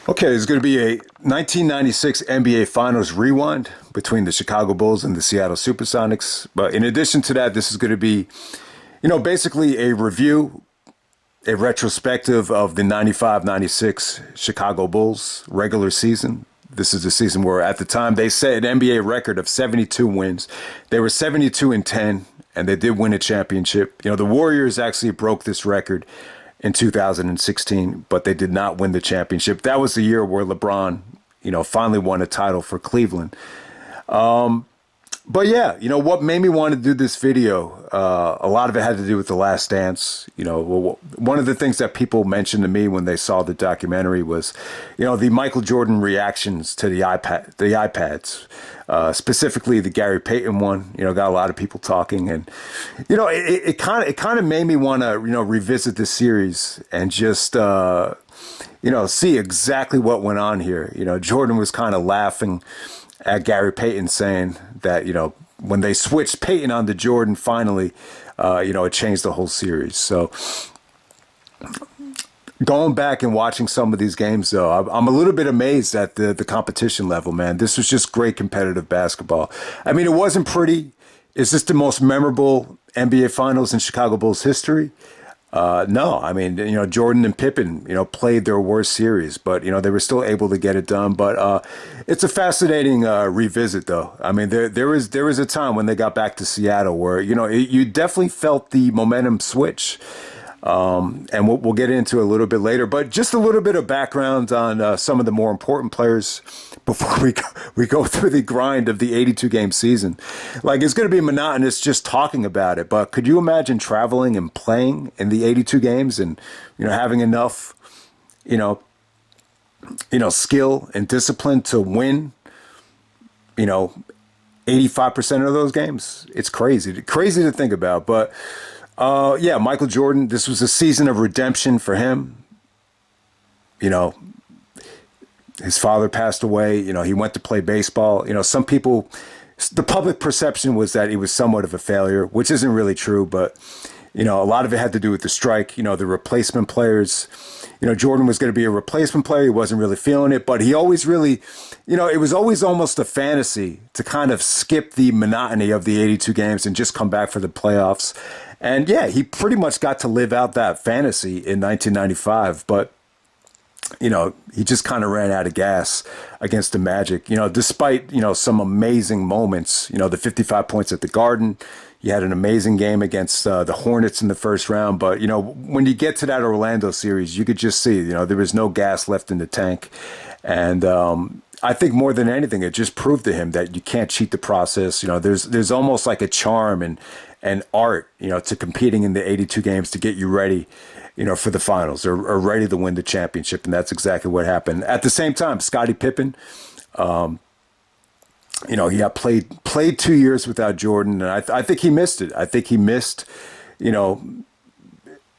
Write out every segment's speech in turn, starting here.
Okay, there's going to be a 1996 NBA Finals rewind between the Chicago Bulls and the Seattle Supersonics. But in addition to that, this is going to be, basically a review, a retrospective of the 95-96 Chicago Bulls regular season. This is the season where at the time they set an NBA record of 72 wins. They were 72-10, and they did win a championship. The Warriors actually broke this record in 2016, but they did not win the championship. That was the year where LeBron, finally won a title for Cleveland. But yeah, what made me want to do this video, a lot of it had to do with The Last Dance. One of the things that people mentioned to me when they saw the documentary was, the Michael Jordan reactions to the iPads, specifically the Gary Payton one. Got a lot of people talking, and it kind of made me want to revisit this series and just see exactly what went on here. Jordan was kind of laughing at Gary Payton, saying that, when they switched Payton onto Jordan, finally, it changed the whole series. So going back and watching some of these games, though, I'm a little bit amazed at the competition level, man. This was just great competitive basketball. I mean, it wasn't pretty. Is this the most memorable NBA Finals in Chicago Bulls history? No, I mean, Jordan and Pippen, played their worst series, but, they were still able to get it done. But it's a fascinating revisit, though. I mean, there was a time when they got back to Seattle where, you definitely felt the momentum switch. And we'll get into a little bit later, but just a little bit of background on some of the more important players before we go through the grind of the 82 game season. Like, it's going to be monotonous just talking about it, but could you imagine traveling and playing in the 82 games and, having enough, skill and discipline to win, 85% of those games? It's crazy to think about, but yeah, Michael Jordan, this was a season of redemption for him. His father passed away. He went to play baseball. Some people, the public perception was that he was somewhat of a failure, which isn't really true, but, a lot of it had to do with the strike, the replacement players. Jordan was going to be a replacement player. He wasn't really feeling it, but he always really, it was always almost a fantasy to kind of skip the monotony of the 82 games and just come back for the playoffs. And yeah, he pretty much got to live out that fantasy in 1995, but he just kind of ran out of gas against the Magic. Despite, some amazing moments, the 55 points at the Garden. He had an amazing game against the Hornets in the first round. But, when you get to that Orlando series, you could just see, there was no gas left in the tank. And I think more than anything, it just proved to him that you can't cheat the process. There's almost like a charm and art, to competing in the 82 games to get you ready, for the finals or ready to win the championship. And that's exactly what happened. At the same time, Scottie Pippen, he got played 2 years without Jordan. And I think he missed it. I think he missed, being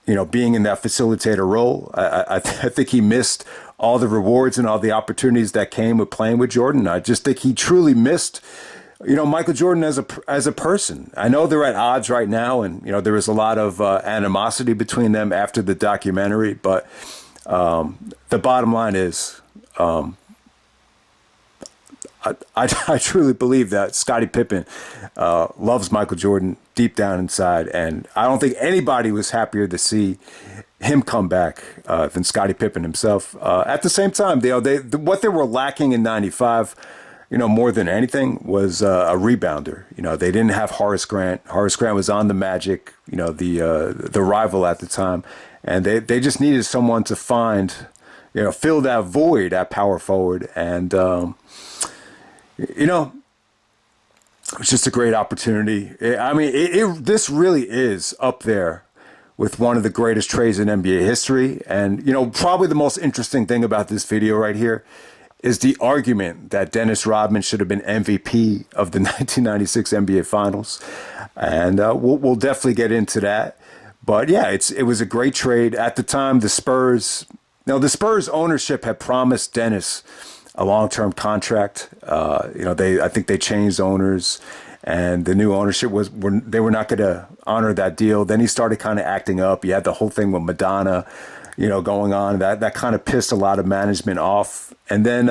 in that facilitator role. I think he missed all the rewards and all the opportunities that came with playing with Jordan. I just think he truly missed, Michael Jordan as a person. I know they're at odds right now, and there was a lot of animosity between them after the documentary. But the bottom line is, I truly believe that Scottie Pippen loves Michael Jordan deep down inside, and I don't think anybody was happier to see him come back than Scottie Pippen himself. At the same time, what they were lacking in '95. More than anything was a rebounder. They didn't have Horace Grant. Horace Grant was on the Magic, the rival at the time. And they just needed someone to find, fill that void at power forward. And, it was just a great opportunity. This really is up there with one of the greatest trades in NBA history. And, probably the most interesting thing about this video right here is the argument that Dennis Rodman should have been MVP of the 1996 NBA Finals. And we'll definitely get into that. But yeah, it was a great trade. At the time, the Spurs ownership had promised Dennis a long-term contract. I think they changed owners, and the new ownership they were not going to honor that deal. Then he started kind of acting up. You had the whole thing with Madonna. going on. That kind of pissed a lot of management off. And then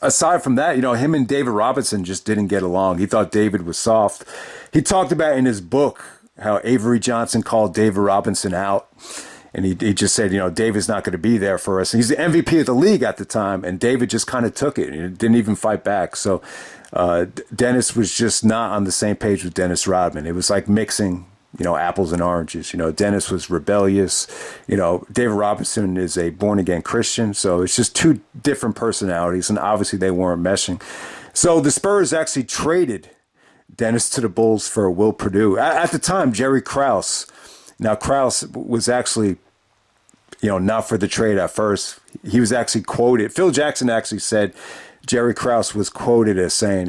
aside from that, him and David Robinson just didn't get along. He thought David was soft. He talked about in his book how Avery Johnson called David Robinson out. And he just said, David's not going to be there for us. He's the MVP of the league at the time, and David just kind of took it. He didn't even fight back. So Dennis was just not on the same page with Dennis Rodman. It was like mixing, apples and oranges. Dennis was rebellious. David Robinson is a born-again Christian. So it's just two different personalities, and obviously they weren't meshing. So the Spurs actually traded Dennis to the Bulls for Will Perdue. At the time, Jerry Krause. Now, Krause was actually, not for the trade at first. He was actually quoted. Phil Jackson actually said Jerry Krause was quoted as saying,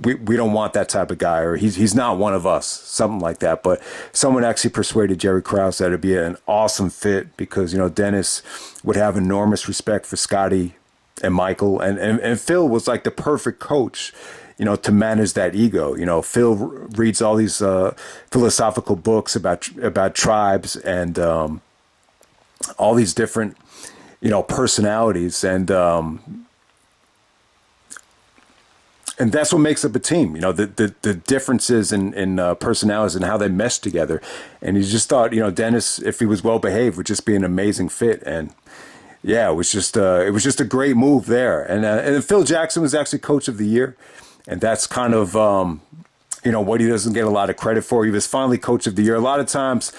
we don't want that type of guy, or he's not one of us, something like that. But someone actually persuaded Jerry Krause that it'd be an awesome fit because, Dennis would have enormous respect for Scotty and Michael. And Phil was like the perfect coach, to manage that ego. Phil reads all these philosophical books about tribes and all these different, personalities. And that's what makes up a team, the differences in personalities and how they mesh together. And he just thought, Dennis, if he was well behaved, would just be an amazing fit. And yeah, it was just a great move there. And Phil Jackson was actually coach of the year. And that's kind of, what he doesn't get a lot of credit for. He was finally coach of the year. A lot of times,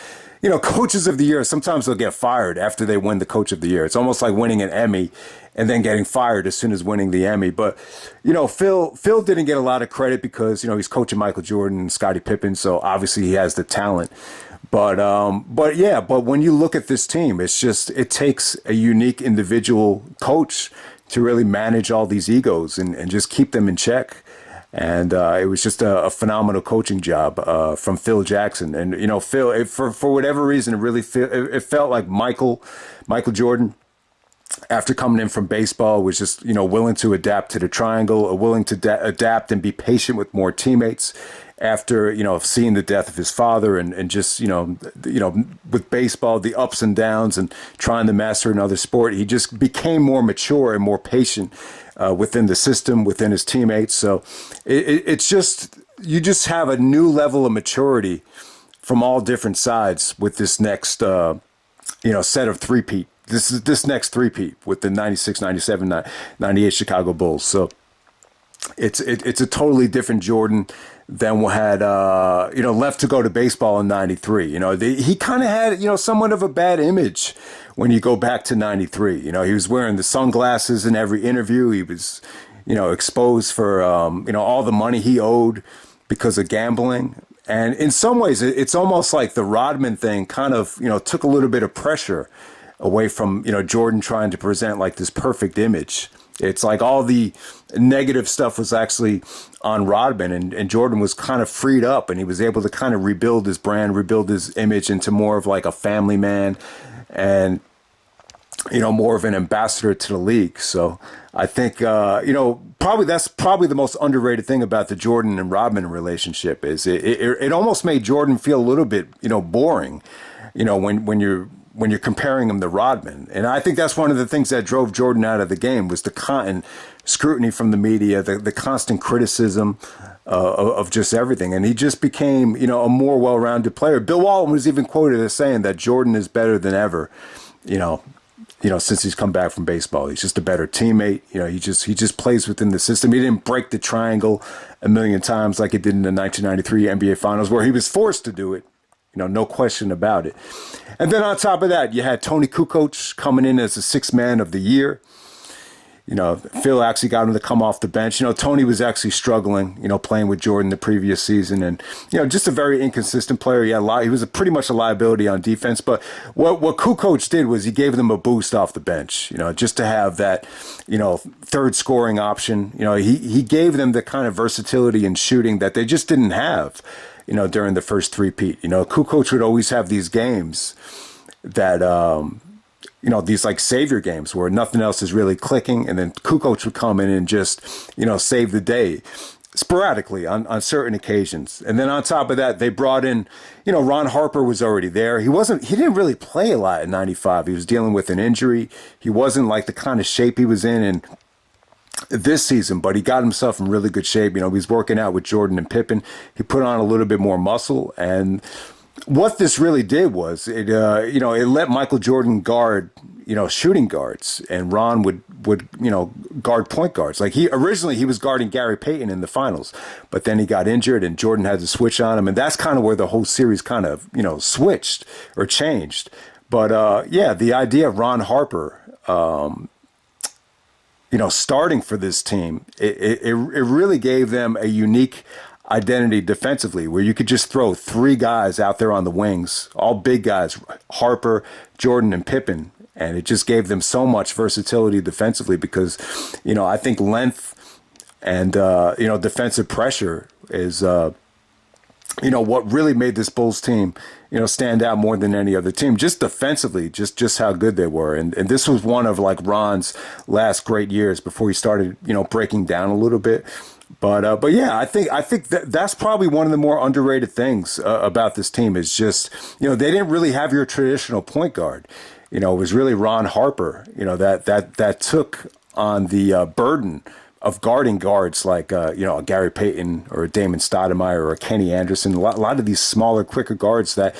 coaches of the year, sometimes they'll get fired after they win the coach of the year. It's almost like winning an Emmy and then getting fired as soon as winning the Emmy. But, Phil didn't get a lot of credit because, he's coaching Michael Jordan and Scottie Pippen. So obviously he has the talent. But when you look at this team, it takes a unique individual coach to really manage all these egos and just keep them in check. And it was just a phenomenal coaching job from Phil Jackson. And, Phil, for whatever reason, it felt like Michael Jordan, after coming in from baseball, was just, willing to adapt to the triangle, willing to adapt and be patient with more teammates after, seeing the death of his father and just, with baseball, the ups and downs and trying to master another sport. He just became more mature and more patient within the system, within his teammates. So it's just, you just have a new level of maturity from all different sides with this next, set of three-peat. This next three-peat with the 96, 97, 98 Chicago Bulls. So it's a totally different Jordan than what had, left to go to baseball in 93. He kind of had, somewhat of a bad image when you go back to 93. He was wearing the sunglasses in every interview. He was, exposed for, all the money he owed because of gambling. And in some ways, it's almost like the Rodman thing kind of, took a little bit of pressure away from, Jordan trying to present like this perfect image. It's like all the negative stuff was actually on Rodman, and Jordan was kind of freed up, and he was able to kind of rebuild his brand, rebuild his image into more of like a family man and, more of an ambassador to the league. So I think, that's probably the most underrated thing about the Jordan and Rodman relationship is it almost made Jordan feel a little bit, boring, when you're comparing him to Rodman. And I think that's one of the things that drove Jordan out of the game was the constant scrutiny from the media, the constant criticism of just everything. And he just became, a more well-rounded player. Bill Walton was even quoted as saying that Jordan is better than ever, since he's come back from baseball. He's just a better teammate. He just plays within the system. He didn't break the triangle a million times like he did in the 1993 NBA Finals where he was forced to do it. No question about it. And then on top of that, you had Tony Kukoc coming in as the sixth man of the year. Phil actually got him to come off the bench. Tony was actually struggling, playing with Jordan the previous season. And, just a very inconsistent player. He was pretty much a liability on defense. But what Kukoc did was he gave them a boost off the bench, just to have that, third scoring option. He gave them the kind of versatility and shooting that they just didn't have. During the first three-peat. Kukoc would always have these games that, these like savior games where nothing else is really clicking. And then Kukoc would come in and just, save the day. sporadically on certain occasions. And then on top of that, they brought in, Ron Harper was already there. He didn't really play a lot in 95. He was dealing with an injury. He wasn't like the kind of shape he was in this season, but he got himself in really good shape. He was working out with Jordan and Pippen. He put on a little bit more muscle, and what this really did was it let Michael Jordan guard, shooting guards, and Ron would guard point guards. Like he was guarding Gary Payton in the finals, but then he got injured and Jordan had to switch on him, and that's kind of where the whole series kind of switched or changed. But the idea of Ron Harper, starting for this team, it really gave them a unique identity defensively, where you could just throw three guys out there on the wings, all big guys, Harper, Jordan, and Pippen, and it just gave them so much versatility defensively because, I think length and, defensive pressure is, what really made this Bulls team, stand out more than any other team, just defensively, just how good they were. And this was one of like Ron's last great years before he started, breaking down a little bit. But yeah, I think that's probably one of the more underrated things about this team is just, they didn't really have your traditional point guard. It was really Ron Harper, that took on the burden of guarding guards like, a Gary Payton or a Damon Stoudemire or a Kenny Anderson, a lot of these smaller, quicker guards that,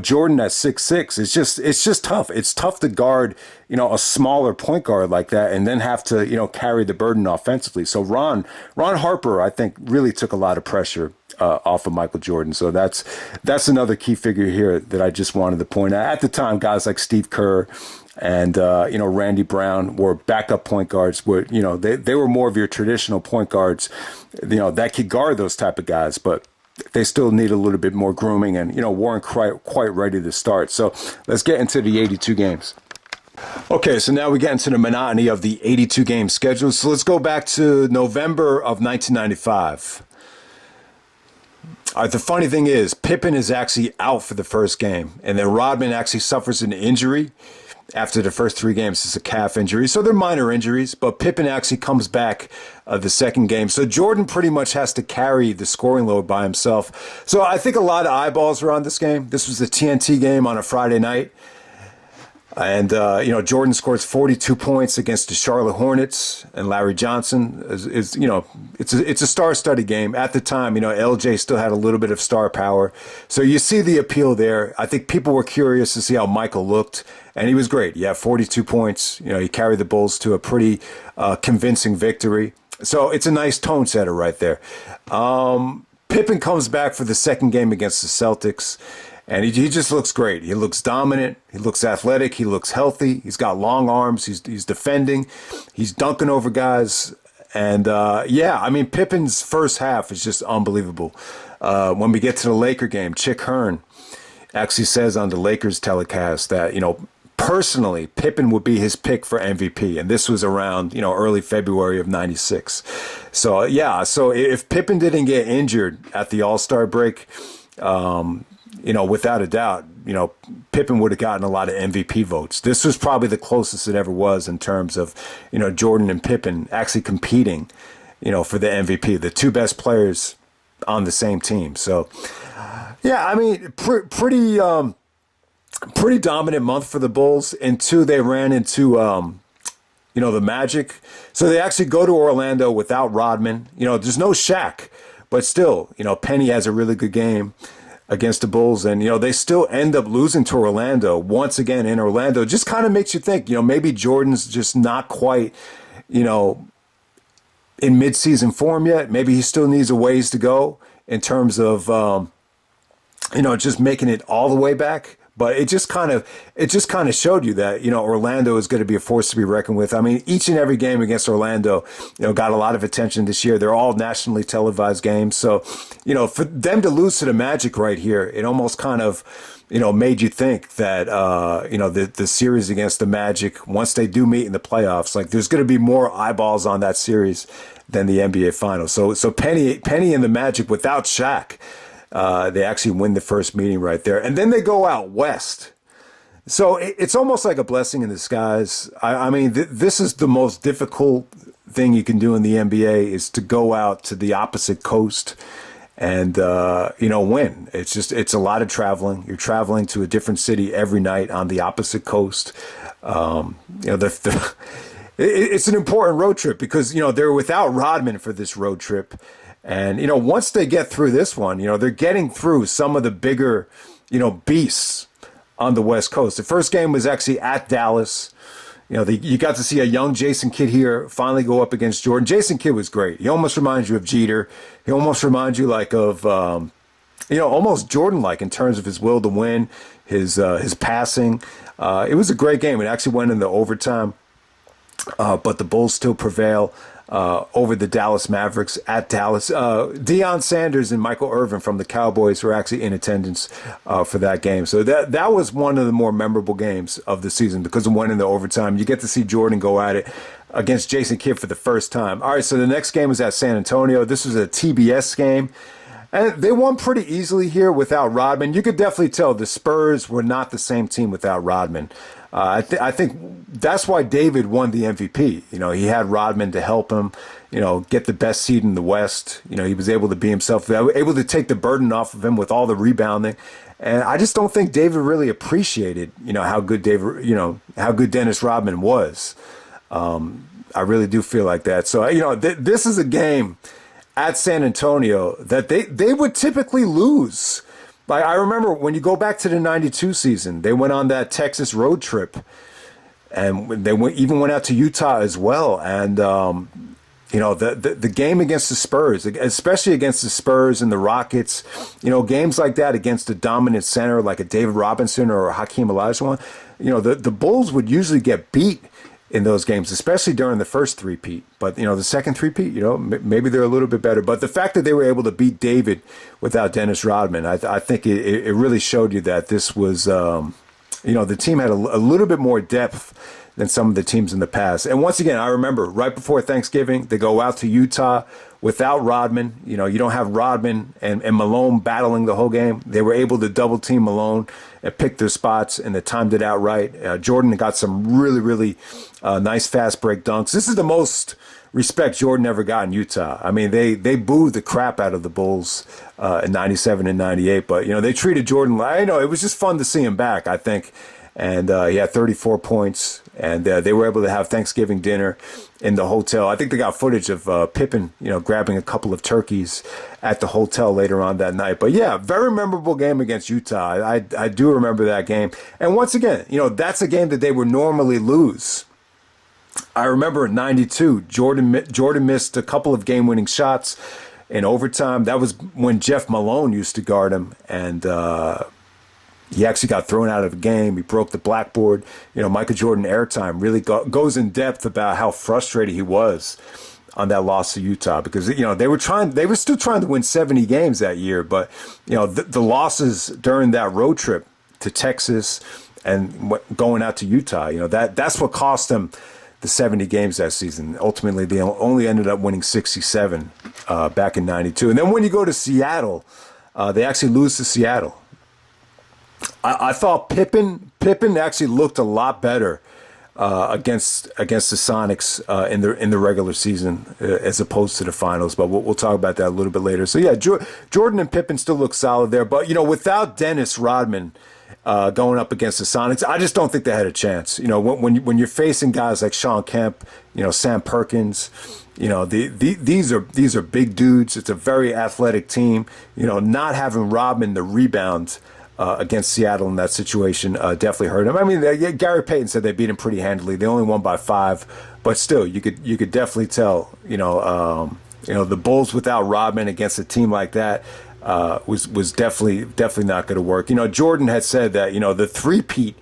Jordan at 6'6", it's just tough. It's tough to guard, a smaller point guard like that and then have to, carry the burden offensively. So Ron Harper, I think, really took a lot of pressure off of Michael Jordan. So that's another key figure here that I just wanted to point out. At the time, guys like Steve Kerr and Randy Brown were backup point guards. They were more of your traditional point guards, that could guard those type of guys, but they still need a little bit more grooming and weren't quite ready to start. So let's get into the 82 games. Okay, so now we get into the monotony of the 82 game schedule. So let's go back to November of 1995. The funny thing is, Pippen is actually out for the first game, and then Rodman actually suffers an injury after the first three games. It's a calf injury, so they're minor injuries, but Pippen actually comes back the second game. So Jordan pretty much has to carry the scoring load by himself. So I think a lot of eyeballs were on this game. This was the TNT game on a Friday night. And, Jordan scores 42 points against the Charlotte Hornets, and Larry Johnson is it's a star-studded game. At the time, LJ still had a little bit of star power. So you see the appeal there. I think people were curious to see how Michael looked, and he was great. Yeah, 42 points. He carried the Bulls to a pretty convincing victory. So it's a nice tone setter right there. Pippen comes back for the second game against the Celtics. And he just looks great. He looks dominant. He looks athletic. He looks healthy. He's got long arms. He's defending. He's dunking over guys. And, Pippen's first half is just unbelievable. When we get to the Laker game, Chick Hearn actually says on the Lakers telecast that, personally, Pippen would be his pick for MVP. And this was around, early February of 96. So, so if Pippen didn't get injured at the All-Star break, without a doubt, Pippen would have gotten a lot of MVP votes. This was probably the closest it ever was in terms of, Jordan and Pippen actually competing, for the MVP, the two best players on the same team. So, pretty dominant month for the Bulls until they ran into, the Magic. So they actually go to Orlando without Rodman. There's no Shaq, but still, Penny has a really good game against the Bulls, and they still end up losing to Orlando once again in Orlando. Just kind of makes you think, maybe Jordan's just not quite, in midseason form yet. Maybe he still needs a ways to go in terms of, just making it all the way back. But it just kind of showed you that, Orlando is going to be a force to be reckoned with. I mean, each and every game against Orlando, got a lot of attention this year. They're all nationally televised games. So, for them to lose to the Magic right here, it almost kind of, made you think that, the series against the Magic, once they do meet in the playoffs, like there's going to be more eyeballs on that series than the NBA Finals. So Penny and the Magic without Shaq, they actually win the first meeting right there. And then they go out west. So it's almost like a blessing in disguise. This is the most difficult thing you can do in the NBA is to go out to the opposite coast and win. It's a lot of traveling. You're traveling to a different city every night on the opposite coast. It's an important road trip because they're without Rodman for this road trip, and once they get through this one, they're getting through some of the bigger beasts on the West Coast. The first game was actually at Dallas. You got to see a young Jason Kidd here finally go up against Jordan. Jason Kidd was great. He almost reminds you of Jeter. He almost reminds you of almost Jordan-like in terms of his will to win, his passing. It was a great game. It actually went into overtime, but the Bulls still prevail over the Dallas Mavericks at Dallas. Deion Sanders and Michael Irvin from the Cowboys were actually in attendance for that game. So that was one of the more memorable games of the season because it went into overtime. You get to see Jordan go at it against Jason Kidd for the first time. All right, so the next game was at San Antonio. This was a TBS game. And they won pretty easily here without Rodman. You could definitely tell the Spurs were not the same team without Rodman. I think that's why David won the MVP. He had Rodman to help him, get the best seed in the West. He was able to be himself, able to take the burden off of him with all the rebounding. And I just don't think David really appreciated, how good Dennis Rodman was. I really do feel like that. So, this is a game at San Antonio that they would typically lose. Like, I remember when you go back to the 92 season, they went on that Texas road trip, and they even went out to Utah as well. And, the game against the Spurs, especially against the Spurs and the Rockets, games like that against a dominant center like a David Robinson or a Hakeem Olajuwon, the Bulls would usually get beat in those games, especially during the first three-peat. But, the second three-peat, maybe they're a little bit better. But the fact that they were able to beat David without Dennis Rodman, I think it really showed you that this was, the team had a little bit more depth than some of the teams in the past. And once again, I remember right before Thanksgiving, they go out to Utah without Rodman. You don't have Rodman and Malone battling the whole game. They were able to double team Malone and pick their spots, and they timed it out right. Jordan got some really, really nice fast break dunks. This is the most respect Jordan ever got in Utah. I mean, they booed the crap out of the Bulls in 97 and 98, but, they treated Jordan. I know it was just fun to see him back, I think. And he had 34 points, and they were able to have Thanksgiving dinner in the hotel. I think they got footage of Pippen, grabbing a couple of turkeys at the hotel later on that night. But yeah, very memorable game against Utah. I do remember that game. And once again, that's a game that they would normally lose. I remember in 92, Jordan missed a couple of game-winning shots in overtime. That was when Jeff Malone used to guard him, and he actually got thrown out of the game. He broke the blackboard. Michael Jordan airtime really goes in depth about how frustrated he was on that loss to Utah because, they were still trying to win 70 games that year. But, the losses during that road trip to Texas and going out to Utah, that's what cost them the 70 games that season. Ultimately, they only ended up winning 67 back in 92. And then when you go to Seattle, they actually lose to Seattle. I thought Pippen actually looked a lot better against the Sonics in the regular season as opposed to the finals. But we'll talk about that a little bit later. So yeah, Jordan and Pippen still look solid there. But without Dennis Rodman going up against the Sonics, I just don't think they had a chance. When you're facing guys like Sean Kemp, Sam Perkins. These are big dudes. It's a very athletic team. Not having Rodman the rebound against Seattle in that situation definitely hurt him. I mean, Gary Payton said they beat him pretty handily. They only won by 5, but still, you could definitely tell. The Bulls without Rodman against a team like that was definitely not going to work. Jordan had said that the three-peat,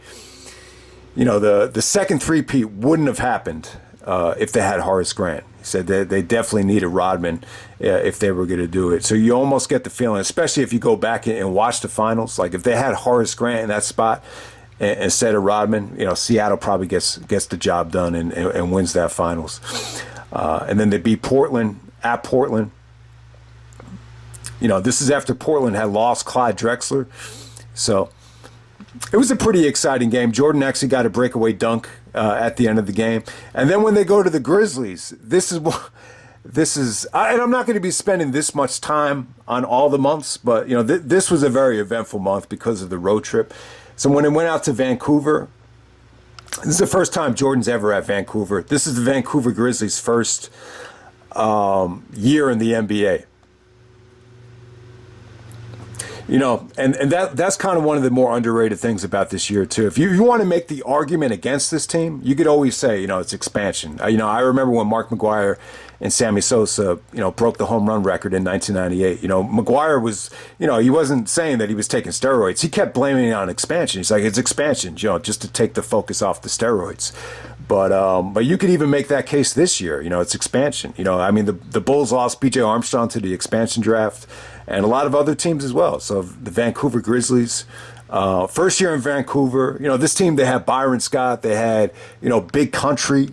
the second three-peat wouldn't have happened if they had Horace Grant. He said that they definitely needed Rodman if they were going to do it. So you almost get the feeling, especially if you go back and watch the finals, like if they had Horace Grant in that spot instead of Rodman, Seattle probably gets the job done and wins that finals. And then they beat Portland at Portland. This is after Portland had lost Clyde Drexler. So It was a pretty exciting game. Jordan actually got a breakaway dunk at the end of the game. And then when they go to the Grizzlies, and I'm not going to be spending this much time on all the months, but this was a very eventful month because of the road trip. So when it went out to Vancouver, this is the first time Jordan's ever at Vancouver. This is the Vancouver Grizzlies' first year in the NBA. And that's kind of one of the more underrated things about this year, too. If you want to make the argument against this team, you could always say, it's expansion. I remember when Mark McGuire and Sammy Sosa, broke the home run record in 1998. McGuire was, he wasn't saying that he was taking steroids. He kept blaming it on expansion. He's like, it's expansion, just to take the focus off the steroids. But you could even make that case this year. It's expansion. The Bulls lost B.J. Armstrong to the expansion draft, and a lot of other teams as well. So the Vancouver Grizzlies, first year in Vancouver. This team, they had Byron Scott, they had Big Country,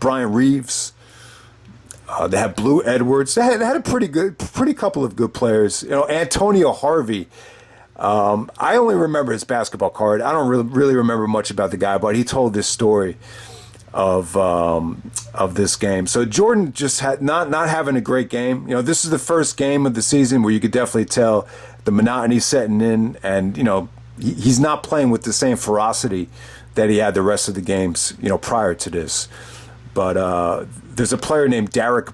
Brian Reeves. They had Blue Edwards. They had a pretty couple of good players. Antonio Harvey. I only remember his basketball card. I don't really remember much about the guy, but he told this story of this game. So Jordan just had not having a great game. This is the first game of the season where you could definitely tell the monotony setting in, and he's not playing with the same ferocity that he had the rest of the games prior to this. But there's a player named Derek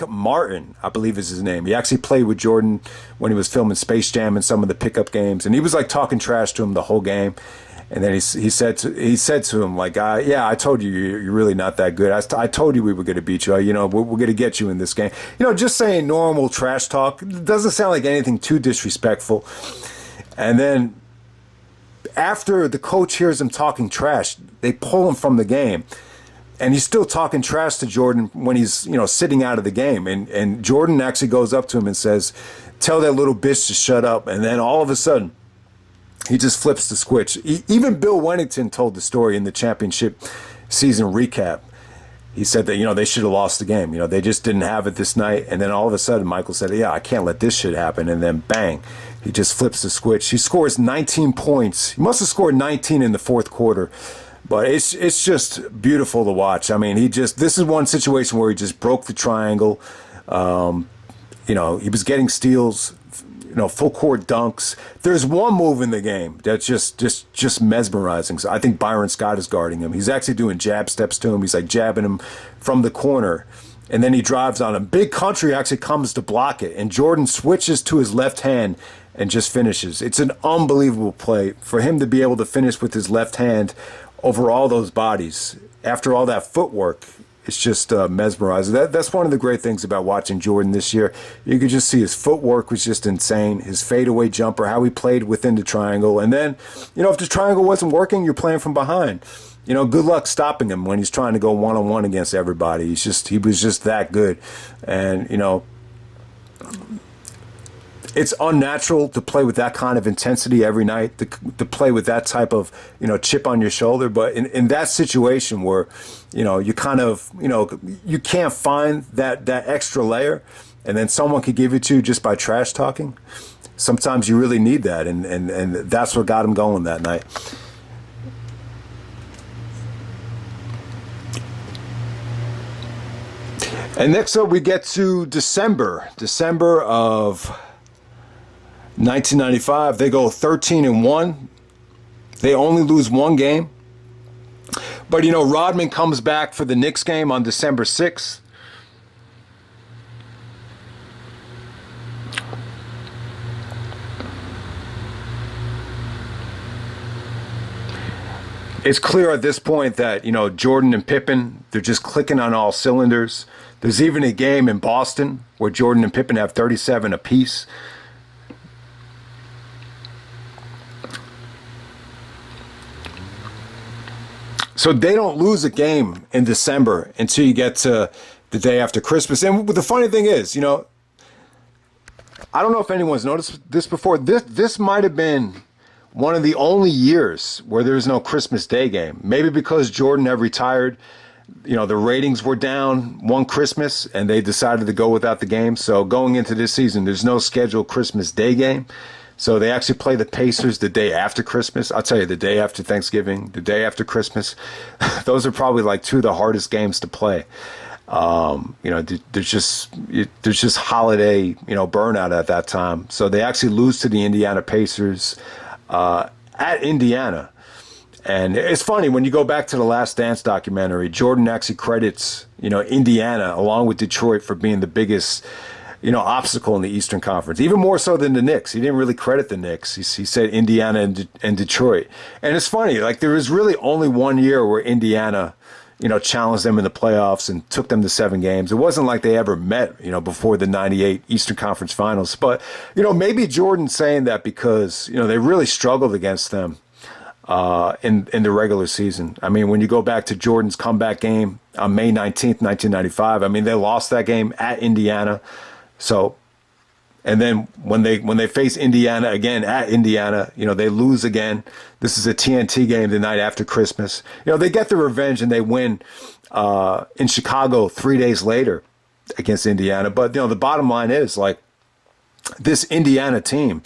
Martin, I believe is his name. He actually played with Jordan when he was filming Space Jam and some of the pickup games, and he was like talking trash to him the whole game. And then he said to him, like, yeah, I told you you're really not that good. I told you we were going to beat you. We're going to get you in this game. Just saying normal trash talk doesn't sound like anything too disrespectful. And then after the coach hears him talking trash, they pull him from the game. And he's still talking trash to Jordan when he's, sitting out of the game. And Jordan actually goes up to him and says, tell that little bitch to shut up. And then all of a sudden, he just flips the switch. Even Bill Wennington told the story in the championship season recap. He said that, they should have lost the game. They just didn't have it this night. And then all of a sudden, Michael said, yeah, I can't let this shit happen. And then bang, he just flips the switch. He scores 19 points. He must have scored 19 in the fourth quarter. But it's just beautiful to watch. This is one situation where he just broke the triangle. He was getting steals, full court dunks. There's one move in the game that's just mesmerizing. So I think Byron Scott is guarding him. He's actually doing jab steps to him. He's like jabbing him from the corner. And then he drives on him. Big Country actually comes to block it. And Jordan switches to his left hand and just finishes. It's an unbelievable play for him to be able to finish with his left hand over all those bodies. After all that footwork, it's just mesmerizing. That's one of the great things about watching Jordan this year. You could just see his footwork was just insane. His fadeaway jumper, how he played within the triangle. And then, if the triangle wasn't working, you're playing from behind. Good luck stopping him when he's trying to go one-on-one against everybody. He was just that good. And, it's unnatural to play with that kind of intensity every night, to play with that type of, chip on your shoulder. But in that situation where, you kind of, you can't find that extra layer, and then someone could give it to you just by trash talking, sometimes you really need that. And that's what got him going that night. And next up, we get to December of 1995. They go 13-1. They only lose one game. But, Rodman comes back for the Knicks game on December 6th. It's clear at this point that, Jordan and Pippen, they're just clicking on all cylinders. There's even a game in Boston where Jordan and Pippen have 37 apiece. So they don't lose a game in December until you get to the day after Christmas. And the funny thing is, I don't know if anyone's noticed this before. This might have been one of the only years where there's no Christmas Day game. Maybe because Jordan had retired, the ratings were down one Christmas and they decided to go without the game. So going into this season, there's no scheduled Christmas Day game. So they actually play the Pacers the day after Christmas. I'll tell you, the day after Thanksgiving, the day after Christmas, those are probably like two of the hardest games to play. There's just holiday, burnout at that time. So they actually lose to the Indiana Pacers at Indiana. And it's funny, when you go back to the Last Dance documentary, Jordan actually credits, Indiana along with Detroit for being the biggest, obstacle in the Eastern Conference, even more so than the Knicks. He didn't really credit the Knicks. He said Indiana and Detroit. And it's funny, like there was really only one year where Indiana, challenged them in the playoffs and took them to 7 games. It wasn't like they ever met, before the 98 Eastern Conference Finals. But, maybe Jordan's saying that because, they really struggled against them in the regular season. I mean, when you go back to Jordan's comeback game on May 19th, 1995, I mean, they lost that game at Indiana. So, and then when they face Indiana again at Indiana, they lose again. This is a TNT game the night after Christmas. They get the revenge and they win in Chicago 3 days later against Indiana. But, the bottom line is, like, this Indiana team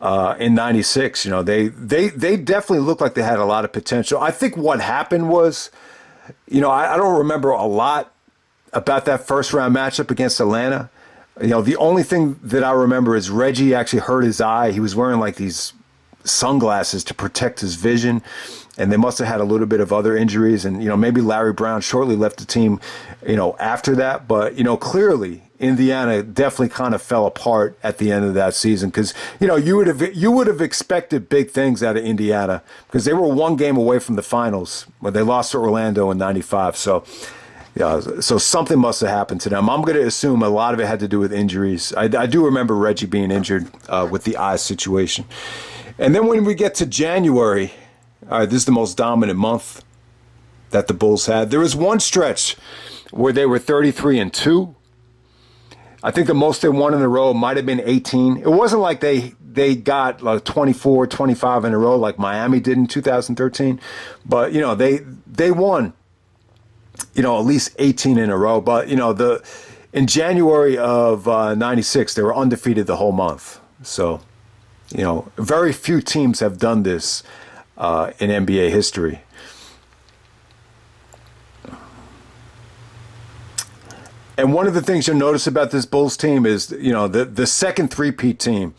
in 96, they definitely looked like they had a lot of potential. I think what happened was, I don't remember a lot about that first round matchup against Atlanta. The only thing that I remember is Reggie actually hurt his eye. He was wearing like these sunglasses to protect his vision, and they must have had a little bit of other injuries. And, maybe Larry Brown shortly left the team, after that. But, clearly Indiana definitely kind of fell apart at the end of that season because, you would have expected big things out of Indiana because they were one game away from the finals when they lost to Orlando in 95. So, yeah, so something must have happened to them. I'm going to assume a lot of it had to do with injuries. I do remember Reggie being injured with the eye situation. And then when we get to January, all right, this is the most dominant month that the Bulls had. There was one stretch where they were 33-2. I think the most they won in a row might have been 18. It wasn't like they got like 24, 25 in a row like Miami did in 2013. But, they won, at least 18 in a row. But, in January of 96, they were undefeated the whole month. So, very few teams have done this in NBA history. And one of the things you'll notice about this Bulls team is, the second three-peat team,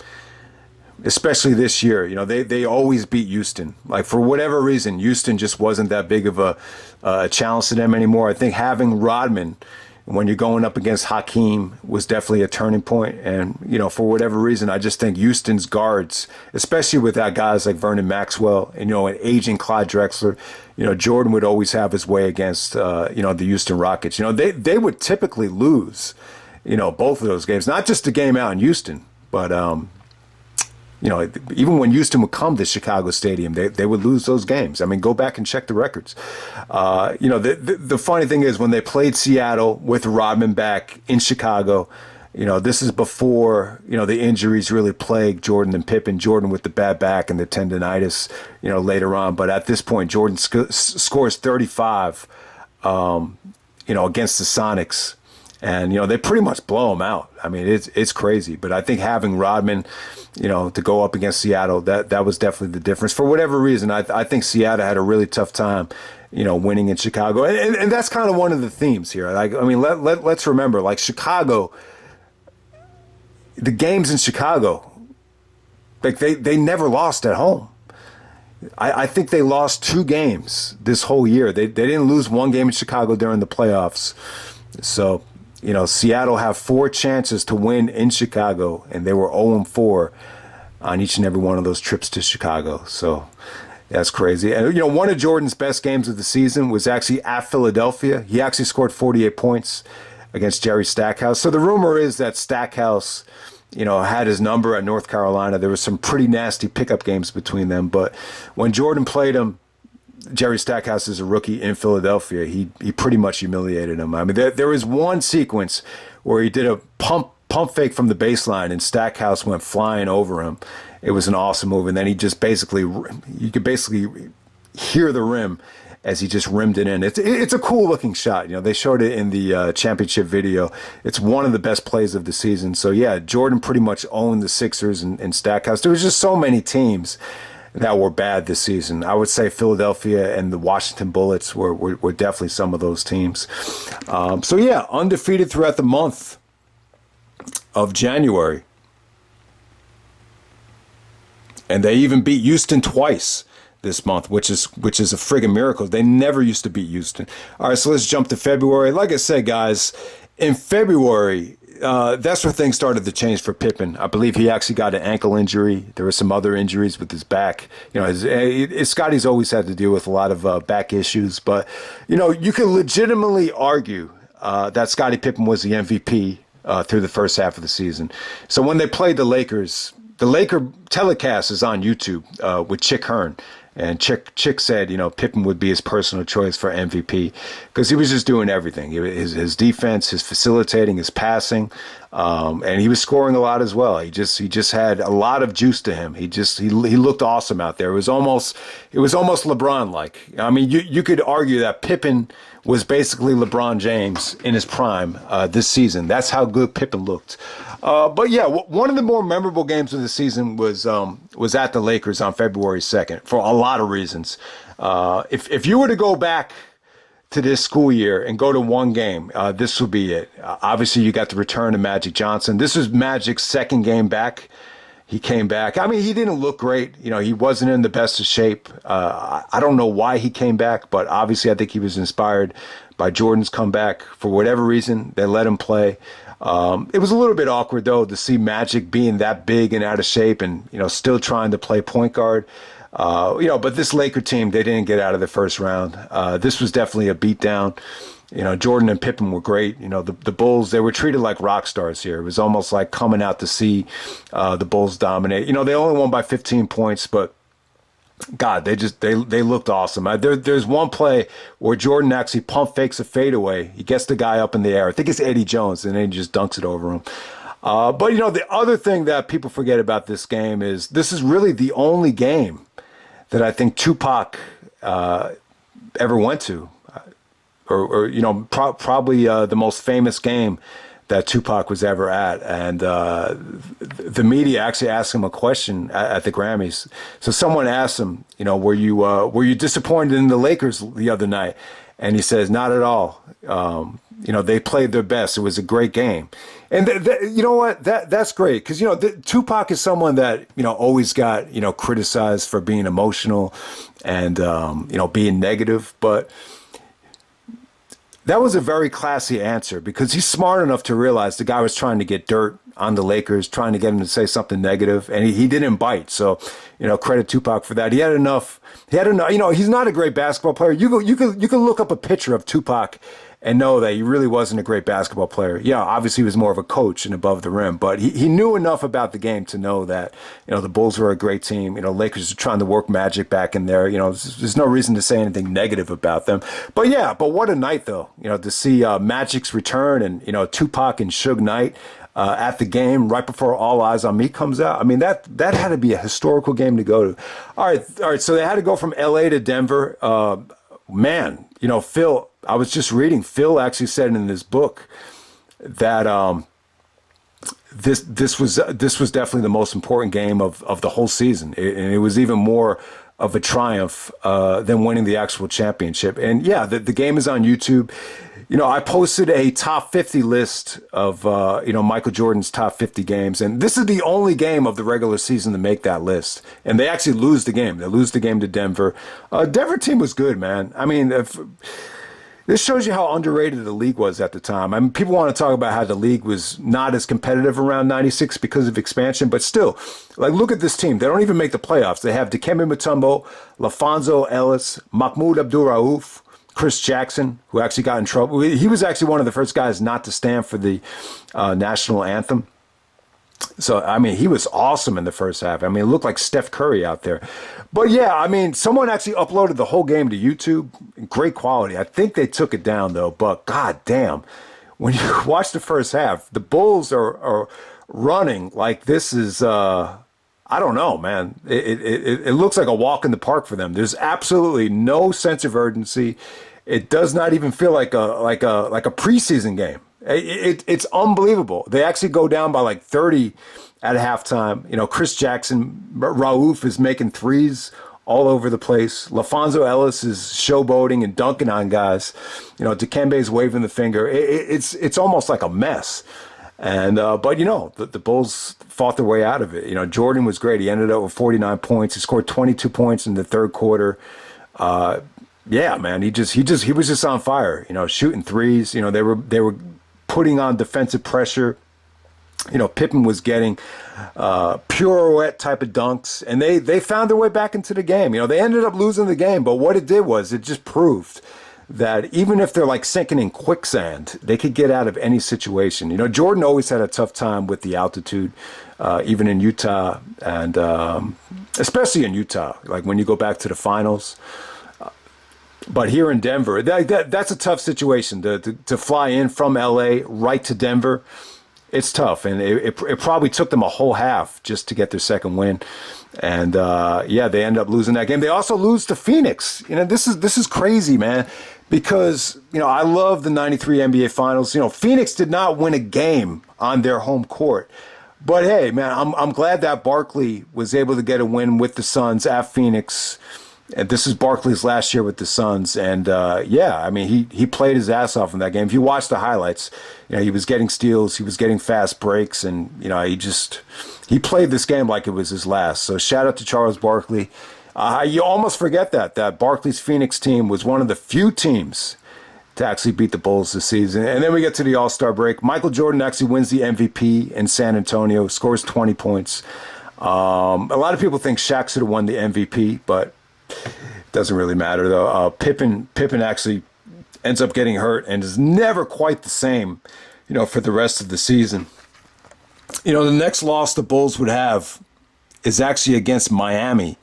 especially this year, they always beat Houston. Like, for whatever reason, Houston just wasn't that big of a challenge to them anymore. I think having Rodman when you're going up against Hakeem was definitely a turning point. And, for whatever reason, I just think Houston's guards, especially without guys like Vernon Maxwell and, an aging Clyde Drexler, Jordan would always have his way against, the Houston Rockets. They would typically lose, both of those games, not just the game out in Houston, but, even when Houston would come to Chicago Stadium, they would lose those games. I mean, go back and check the records. The funny thing is when they played Seattle with Rodman back in Chicago, this is before, the injuries really plagued Jordan and Pippen. Jordan with the bad back and the tendonitis, later on. But at this point, Jordan scores 35, against the Sonics. And, they pretty much blow them out. I mean, it's crazy. But I think having Rodman, to go up against Seattle, that was definitely the difference. For whatever reason, I think Seattle had a really tough time, winning in Chicago. And that's kind of one of the themes here. Like, I mean, let's remember, like, Chicago, the games in Chicago, like, they never lost at home. I think they lost 2 games this whole year. They didn't lose 1 game in Chicago during the playoffs. So, Seattle have 4 chances to win in Chicago, and they were 0-4 on each and every one of those trips to Chicago. So that's crazy. And, one of Jordan's best games of the season was actually at Philadelphia. He actually scored 48 points against Jerry Stackhouse. So the rumor is that Stackhouse, had his number at North Carolina. There was some pretty nasty pickup games between them. But when Jordan played him, Jerry Stackhouse is a rookie in Philadelphia. He pretty much humiliated him. I mean, there was one sequence where he did a pump fake from the baseline, and Stackhouse went flying over him. It was an awesome move, and then he just you could basically hear the rim, as he just rimmed it in. It's a cool looking shot. They showed it in the championship video. It's one of the best plays of the season. So yeah, Jordan pretty much owned the Sixers and Stackhouse. There was just so many teams that were bad this season. I would say Philadelphia and the Washington Bullets were definitely some of those teams. So yeah, undefeated throughout the month of January. And they even beat Houston twice this month, which is a friggin' miracle. They never used to beat Houston. All right, so let's jump to February. Like I said, guys, in February, that's where things started to change for Pippen. I believe he actually got an ankle injury. There were some other injuries with his back. Scotty's always had to deal with a lot of back issues. But, you can legitimately argue that Scottie Pippen was the MVP through the first half of the season. So when they played the Laker telecast is on YouTube with Chick Hearn. And Chick said, Pippen would be his personal choice for MVP because he was just doing everything. His defense, his facilitating, his passing, and he was scoring a lot as well. He just had a lot of juice to him. He looked awesome out there. It was almost LeBron-like. I mean, you could argue that Pippen was basically LeBron James in his prime this season. That's how good Pippen looked. But yeah, one of the more memorable games of the season was at the Lakers on February 2nd for a lot of reasons. If you were to go back to this school year and go to one game, this would be it. Obviously, you got the return of Magic Johnson. This was Magic's second game back. He came back. I mean, he didn't look great. He wasn't in the best of shape. I don't know why he came back, but obviously I think he was inspired by Jordan's comeback. For whatever reason, they let him play. It was a little bit awkward, though, to see Magic being that big and out of shape and, still trying to play point guard. But this Laker team, they didn't get out of the first round. This was definitely a beatdown. Jordan and Pippen were great. The Bulls, they were treated like rock stars here. It was almost like coming out to see the Bulls dominate. They only won by 15 points, but God, they looked awesome. There's one play where Jordan actually pump fakes a fadeaway. He gets the guy up in the air. I think it's Eddie Jones, and then he just dunks it over him. But the other thing that people forget about this game is this is really the only game that I think Tupac ever went to, probably the most famous game that Tupac was ever at. And the media actually asked him a question at the Grammys. So someone asked him, were you disappointed in the Lakers the other night? And he says, not at all. They played their best. It was a great game. And you know what? That's great. Because, Tupac is someone that, always got, criticized for being emotional and, being negative. But that was a very classy answer because he's smart enough to realize the guy was trying to get dirt on the Lakers, trying to get him to say something negative, and he didn't bite. So, credit Tupac for that. He had enough. He's not a great basketball player. You can look up a picture of Tupac and know that he really wasn't a great basketball player. Yeah, obviously he was more of a coach and above the rim, but he knew enough about the game to know that, the Bulls were a great team. Lakers are trying to work Magic back in there. There's no reason to say anything negative about them. But yeah, but what a night though, to see Magic's return and, Tupac and Suge Knight at the game right before All Eyes on Me comes out. I mean, that had to be a historical game to go to. All right. So they had to go from LA to Denver. Phil, I was just reading, Phil actually said in his book that this was definitely the most important game of the whole season. And it was even more of a triumph than winning the actual championship. And yeah, the game is on YouTube. I posted a top 50 list of, Michael Jordan's top 50 games. And this is the only game of the regular season to make that list. And they actually lose the game. They lose the game to Denver. Denver team was good, man. I mean, this shows you how underrated the league was at the time. I mean, people want to talk about how the league was not as competitive around 96 because of expansion, but still, look at this team. They don't even make the playoffs. They have Dikembe Mutombo, LaFonso Ellis, Mahmoud Abdul-Rauf, Chris Jackson, who actually got in trouble. He was actually one of the first guys not to stand for the national anthem. So, I mean, he was awesome in the first half. I mean, it looked like Steph Curry out there. But, yeah, I mean, someone actually uploaded the whole game to YouTube. Great quality. I think they took it down, though. But, god damn, when you watch the first half, the Bulls are running like this is, I don't know, man. It looks like a walk in the park for them. There's absolutely no sense of urgency. It does not even feel like a preseason game. It's unbelievable. They actually go down by like 30 at halftime. You know, Chris Jackson, Rauf is making threes all over the place. LaFonso Ellis is showboating and dunking on guys. You know, Dikembe's waving the finger. It's almost like a mess. And but you know, the Bulls fought their way out of it. You know, Jordan was great. He ended up with 49 points. He scored 22 points in the third quarter. Yeah, man, he was just on fire. You know, shooting threes. You know, they were putting on defensive pressure. You know, Pippen was getting pirouette type of dunks, and they found their way back into the game. You know, they ended up losing the game, but what it did was it just proved that even if they're like sinking in quicksand, they could get out of any situation. You know, Jordan always had a tough time with the altitude, even in Utah, and especially in Utah, like when you go back to the finals. But here in Denver, that's a tough situation to fly in from LA right to Denver. It's tough, and it probably took them a whole half just to get their second win. And yeah, they end up losing that game. They also lose to Phoenix. You know, this is crazy, man, because you know I love the '93 NBA Finals. You know, Phoenix did not win a game on their home court. But hey, man, I'm glad that Barkley was able to get a win with the Suns at Phoenix. And this is Barkley's last year with the Suns, and yeah, I mean he played his ass off in that game. If you watch the highlights, you know he was getting steals, he was getting fast breaks, and you know he played this game like it was his last. So shout out to Charles Barkley. You almost forget that Barkley's Phoenix team was one of the few teams to actually beat the Bulls this season. And then we get to the All-Star break. Michael Jordan actually wins the MVP in San Antonio, scores 20 points. A lot of people think Shaq should have won the MVP, but doesn't really matter though. Pippen actually ends up getting hurt and is never quite the same, you know, for the rest of the season. You know, the next loss the Bulls would have is actually against Miami.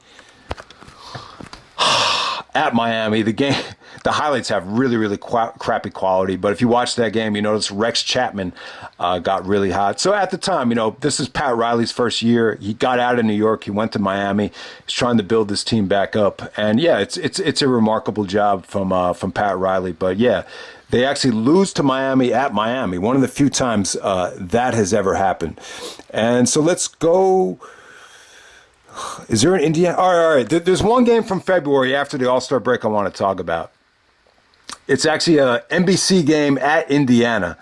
At Miami, the highlights have really crappy quality. But if you watch that game, you notice Rex Chapman got really hot. So at the time, you know, this is Pat Riley's first year. He got out of New York. He went to Miami. He's trying to build this team back up. And yeah, it's a remarkable job from Pat Riley. But yeah, they actually lose to Miami at Miami. One of the few times that has ever happened. And so let's go. Is there an Indiana? All right. There's one game from February after the All-Star break I want to talk about. It's actually a NBC game at Indiana.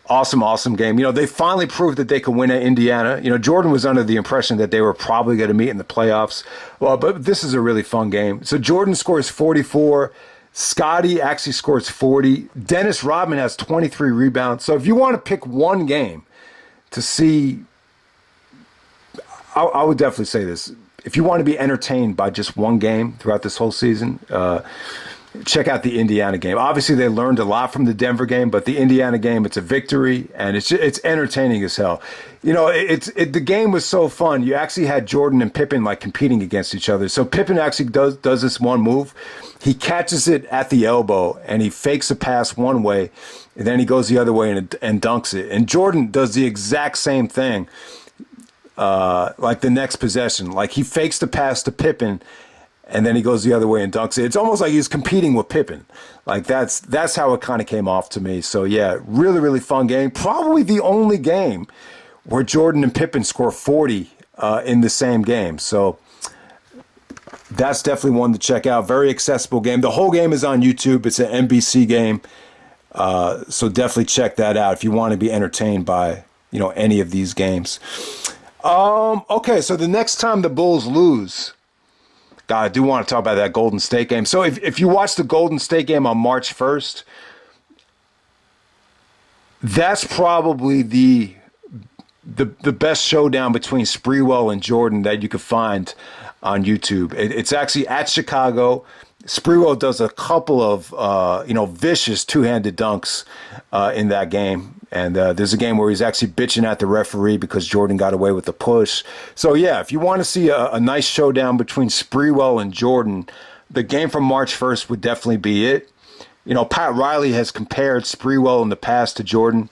Awesome game. You know, they finally proved that they could win at Indiana. You know, Jordan was under the impression that they were probably going to meet in the playoffs. Well, but this is a really fun game. So Jordan scores 44. Scotty actually scores 40. Dennis Rodman has 23 rebounds. So if you want to pick one game to see, I would definitely say this. If you want to be entertained by just one game throughout this whole season, check out the Indiana game. Obviously, they learned a lot from the Denver game, but the Indiana game, it's a victory, and it's entertaining as hell. You know, the game was so fun. You actually had Jordan and Pippen like competing against each other. So Pippen actually does this one move. He catches it at the elbow, and he fakes a pass one way, and then he goes the other way and dunks it. And Jordan does the exact same thing. Like the next possession, like he fakes the pass to Pippen, and then he goes the other way and dunks it. It's almost like he's competing with Pippen. Like that's how it kind of came off to me. So yeah, really fun game. Probably the only game where Jordan and Pippen score 40 in the same game. So that's definitely one to check out. Very accessible game. The whole game is on YouTube. It's an NBC game. So definitely check that out if you want to be entertained by, you know, any of these games. Okay, so the next time the Bulls lose, God, I do want to talk about that Golden State game. So if you watch the Golden State game on March 1st, that's probably the best showdown between Sprewell and Jordan that you could find on YouTube. It's actually at Chicago. Sprewell does a couple of vicious two-handed dunks in that game. And there's a game where he's actually bitching at the referee because Jordan got away with the push. So, yeah, if you want to see a nice showdown between Sprewell and Jordan, the game from March 1st would definitely be it. You know, Pat Riley has compared Sprewell in the past to Jordan.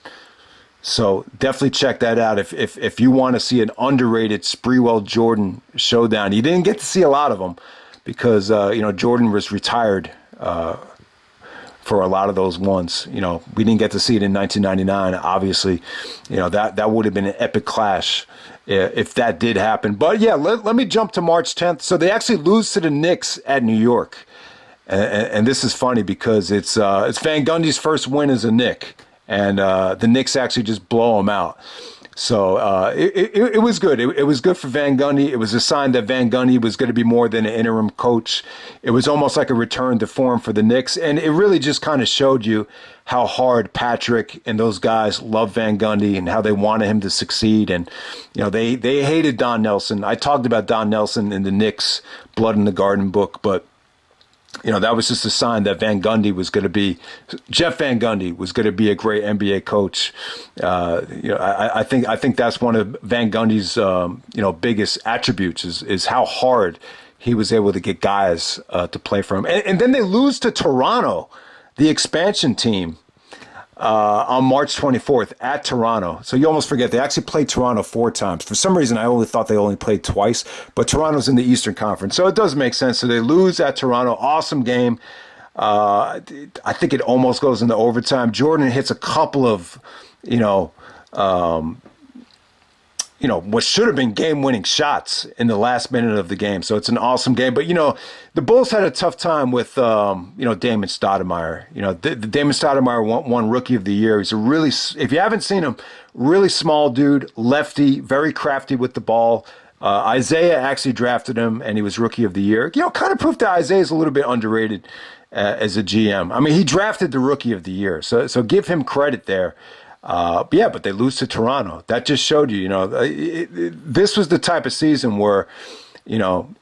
So definitely check that out if you want to see an underrated Sprewell Jordan showdown. You didn't get to see a lot of them because Jordan was retired for a lot of those ones. We didn't get to see it in 1999. Obviously, that would have been an epic clash if that did happen. But yeah, let me jump to March 10th. So they actually lose to the Knicks at New York, and this is funny because it's Van Gundy's first win as a Knick. And the Knicks actually just blow them out. So it was good. It was good for Van Gundy. It was a sign that Van Gundy was going to be more than an interim coach. It was almost like a return to form for the Knicks. And it really just kind of showed you how hard Patrick and those guys love Van Gundy and how they wanted him to succeed. And, they hated Don Nelson. I talked about Don Nelson in the Knicks Blood in the Garden book, but that was just a sign that Jeff Van Gundy was going to be a great NBA coach. I think that's one of Van Gundy's, biggest attributes is how hard he was able to get guys to play for him. And then they lose to Toronto, the expansion team, on March 24th at Toronto. So you almost forget they actually played Toronto 4 times. For some reason, I only thought they only played twice, but Toronto's in the Eastern Conference. So it does make sense. So they lose at Toronto. Awesome game. I think it almost goes into overtime. Jordan hits a couple of, what should have been game-winning shots in the last minute of the game. So it's an awesome game. But, the Bulls had a tough time with, Damon Stoudemire. Damon Stoudemire won Rookie of the Year. He's if you haven't seen him, really small dude, lefty, very crafty with the ball. Isaiah actually drafted him, and he was Rookie of the Year. Kind of proof that Isaiah's a little bit underrated as a GM. I mean, he drafted the Rookie of the Year, so give him credit there. But they lose to Toronto. That just showed you, this was the type of season where,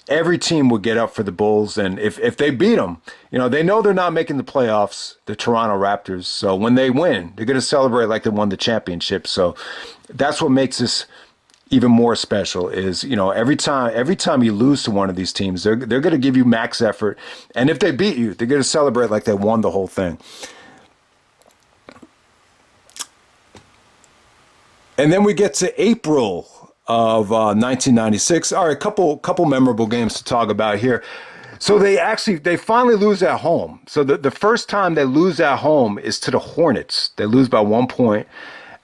every team would get up for the Bulls. And if they beat them, they know they're not making the playoffs, the Toronto Raptors. So when they win, they're going to celebrate like they won the championship. So that's what makes this even more special is, every time you lose to one of these teams, they're going to give you max effort. And if they beat you, they're going to celebrate like they won the whole thing. And then we get to April of 1996. All right, couple memorable games to talk about here. So they finally lose at home. So the first time they lose at home is to the Hornets. They lose by 1 point.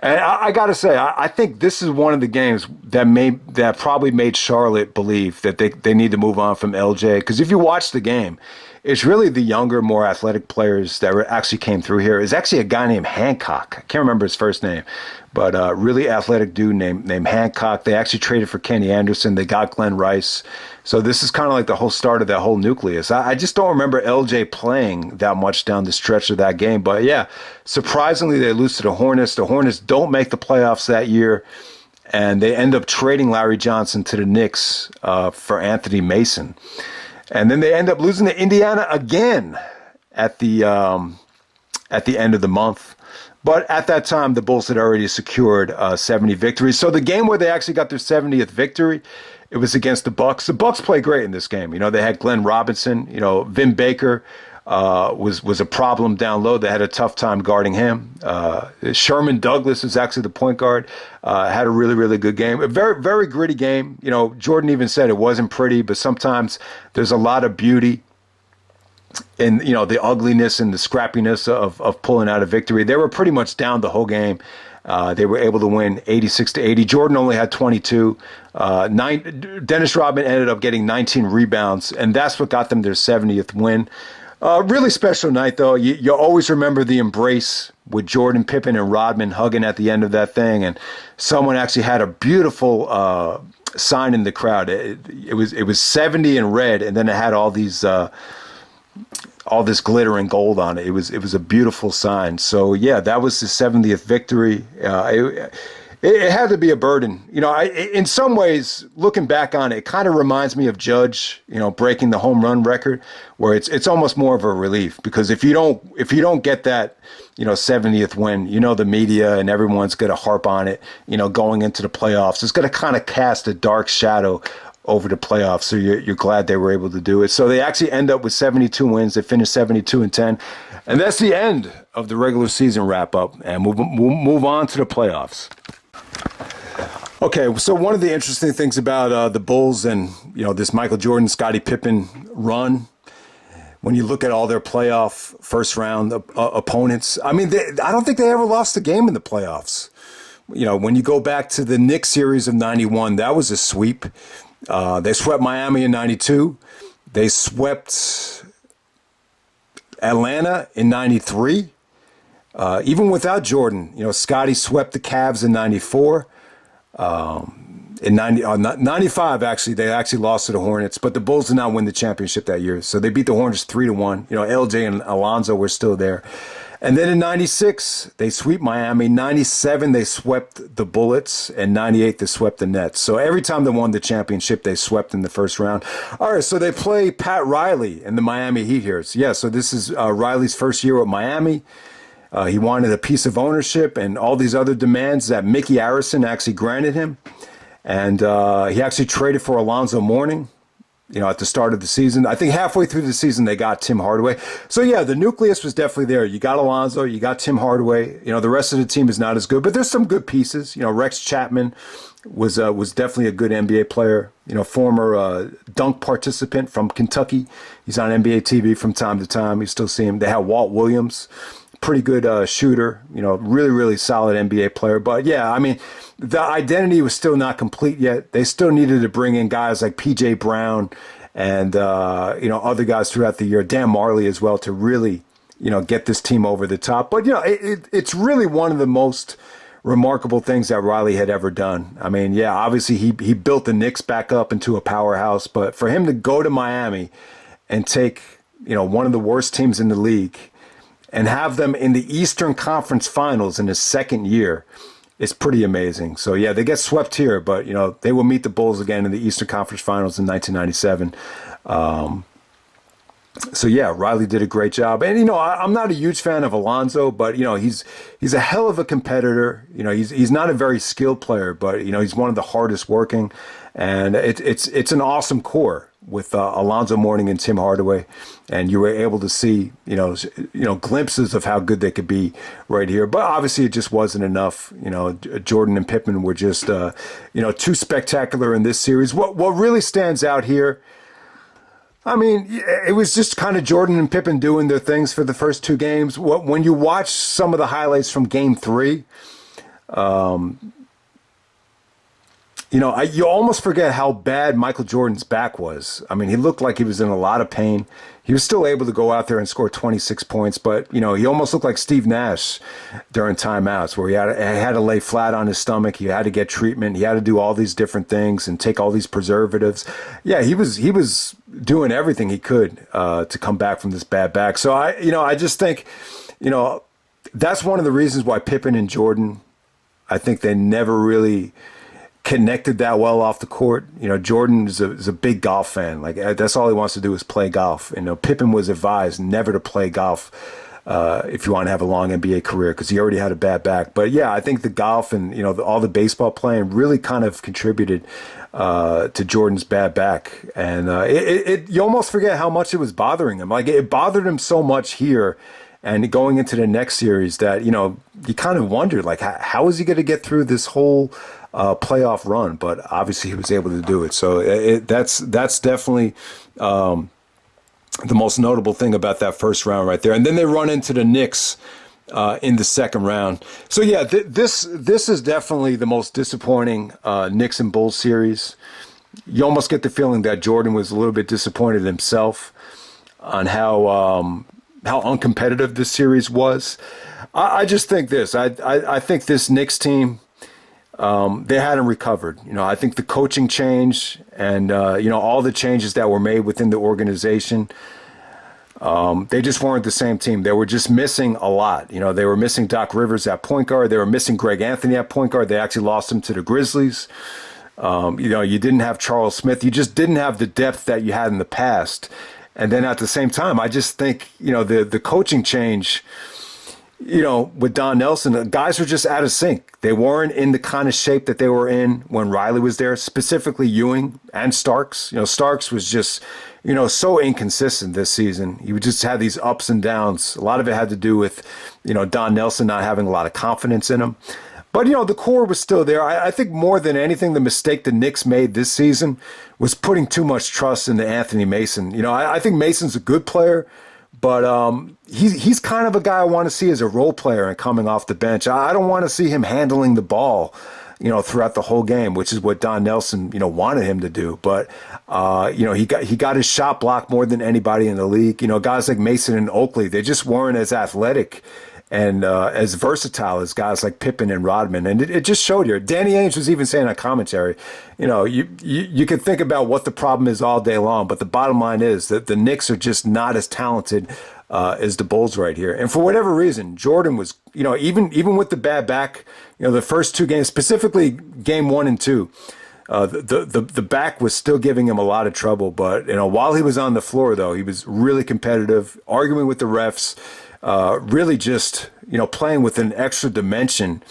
And I got to say, I think this is one of the games that probably made Charlotte believe that they need to move on from LJ. Because if you watch the game, it's really the younger, more athletic players that actually came through here. It's actually a guy named Hancock. I can't remember his first name, but a really athletic dude named Hancock. They actually traded for Kenny Anderson. They got Glenn Rice. So this is kind of like the whole start of that whole nucleus. I just don't remember LJ playing that much down the stretch of that game. But yeah, surprisingly, they lose to the Hornets. The Hornets don't make the playoffs that year, and they end up trading Larry Johnson to the Knicks for Anthony Mason. And then they end up losing to Indiana again at the end of the month. But at that time, the Bulls had already secured 70 victories. So the game where they actually got their 70th victory, it was against the Bucks. The Bucks played great in this game. They had Glenn Robinson. Vin Baker was a problem down low. They had a tough time guarding him. Sherman Douglas is actually the point guard. Had a really, really good game. A very, very gritty game. Jordan even said it wasn't pretty, but sometimes there's a lot of beauty in, the ugliness and the scrappiness of pulling out a victory. They were pretty much down the whole game. They were able to win 86-80. Jordan only had 22. Dennis Rodman ended up getting 19 rebounds, and that's what got them their 70th win. Really special night, though. You always remember the embrace with Jordan, Pippen, and Rodman hugging at the end of that thing. And someone actually had a beautiful sign in the crowd. It was 70 in red, and then it had all this glitter and gold on it. It was a beautiful sign. So yeah, that was the 70th victory. It had to be a burden. In some ways, looking back on it, it kind of reminds me of Judge, breaking the home run record, where it's almost more of a relief, because if you don't get that, 70th win, the media and everyone's going to harp on it, going into the playoffs. It's going to kind of cast a dark shadow over the playoffs. So you're glad they were able to do it. So they actually end up with 72 wins. They finished 72-10. And that's the end of the regular season wrap up. And we'll move on to the playoffs. Okay, so one of the interesting things about the Bulls and, this Michael Jordan, Scottie Pippen run, when you look at all their playoff first round opponents, I mean, I don't think they ever lost a game in the playoffs. When you go back to the Knicks series of 91, that was a sweep. They swept Miami in 92. They swept Atlanta in 93. Even without Jordan, Scottie swept the Cavs in 94. In 95, actually, they actually lost to the Hornets, but the Bulls did not win the championship that year. So they beat the Hornets 3-1. LJ and Alonzo were still there. And then in 96, they sweep Miami. 97, they swept the Bullets. And 98, they swept the Nets. So every time they won the championship, they swept in the first round. All right, so they play Pat Riley and the Miami Heat here. So, yeah, so this is Riley's first year with Miami. He wanted a piece of ownership and all these other demands that Mickey Arison actually granted him. And he actually traded for Alonzo Mourning, at the start of the season. I think halfway through the season, they got Tim Hardaway. So, yeah, the nucleus was definitely there. You got Alonzo, you got Tim Hardaway. The rest of the team is not as good, but there's some good pieces. Rex Chapman was definitely a good NBA player. Former dunk participant from Kentucky. He's on NBA TV from time to time. You still see him. They have Walt Williams. Pretty good shooter, really, really solid NBA player. But yeah, I mean, the identity was still not complete yet. They still needed to bring in guys like PJ Brown and, other guys throughout the year, Dan Marley as well, to really, get this team over the top. But, it's really one of the most remarkable things that Riley had ever done. I mean, yeah, obviously he built the Knicks back up into a powerhouse, but for him to go to Miami and take, one of the worst teams in the league and have them in the Eastern Conference Finals in his second year is pretty amazing. So, yeah, they get swept here, but, they will meet the Bulls again in the Eastern Conference Finals in 1997. So, yeah, Riley did a great job. And, I'm not a huge fan of Alonzo, but, he's a hell of a competitor. He's not a very skilled player, but, he's one of the hardest working. And it's an awesome core with Alonzo Mourning and Tim Hardaway, and you were able to see glimpses of how good they could be right here. But obviously, it just wasn't enough. Jordan and Pippen were just too spectacular in this series. What really stands out here, I mean, it was just kind of Jordan and Pippen doing their things for the first two games. When you watch some of the highlights from Game 3. You almost forget how bad Michael Jordan's back was. I mean, he looked like he was in a lot of pain. He was still able to go out there and score 26 points, but, he almost looked like Steve Nash during timeouts where he had to lay flat on his stomach. He had to get treatment. He had to do all these different things and take all these preservatives. Yeah, he was doing everything he could to come back from this bad back. So, I just think, that's one of the reasons why Pippen and Jordan, I think they never really connected that well off the court. Jordan is a big golf fan. Like, that's all he wants to do is play golf. Pippen was advised never to play golf if you want to have a long NBA career because he already had a bad back. But yeah, I think the golf and all the baseball playing really kind of contributed to Jordan's bad back. And you almost forget how much it was bothering him. Like, it bothered him so much here. And going into the next series that, you kind of wondered, like, how is he going to get through this whole playoff run? But obviously he was able to do it. So that's definitely the most notable thing about that first round right there. And then they run into the Knicks in the second round. So, yeah, this is definitely the most disappointing Knicks and Bulls series. You almost get the feeling that Jordan was a little bit disappointed himself on how uncompetitive this series was. I just think this. I think this Knicks team, they hadn't recovered. I think the coaching change and, all the changes that were made within the organization, they just weren't the same team. They were just missing a lot. They were missing Doc Rivers at point guard. They were missing Greg Anthony at point guard. They actually lost him to the Grizzlies. You didn't have Charles Smith. You just didn't have the depth that you had in the past. And then at the same time, I just think, the coaching change, with Don Nelson, the guys were just out of sync. They weren't in the kind of shape that they were in when Riley was there, specifically Ewing and Starks. Starks was just, so inconsistent this season. He would just have these ups and downs. A lot of it had to do with, Don Nelson not having a lot of confidence in him. But, the core was still there. I think more than anything, the mistake the Knicks made this season was putting too much trust into Anthony Mason. I think Mason's a good player. But he's kind of a guy I want to see as a role player and coming off the bench. I don't want to see him handling the ball, throughout the whole game, which is what Don Nelson, wanted him to do. But he got his shot blocked more than anybody in the league. Guys like Mason and Oakley, they just weren't as athletic and as versatile as guys like Pippen and Rodman. And it just showed you. Danny Ainge was even saying on commentary, you could think about what the problem is all day long, but the bottom line is that the Knicks are just not as talented as the Bulls right here. And for whatever reason, Jordan was, even with the bad back, the first two games, specifically game 1 and 2, the back was still giving him a lot of trouble. But, while he was on the floor, though, he was really competitive, arguing with the refs, really just, playing with an extra dimension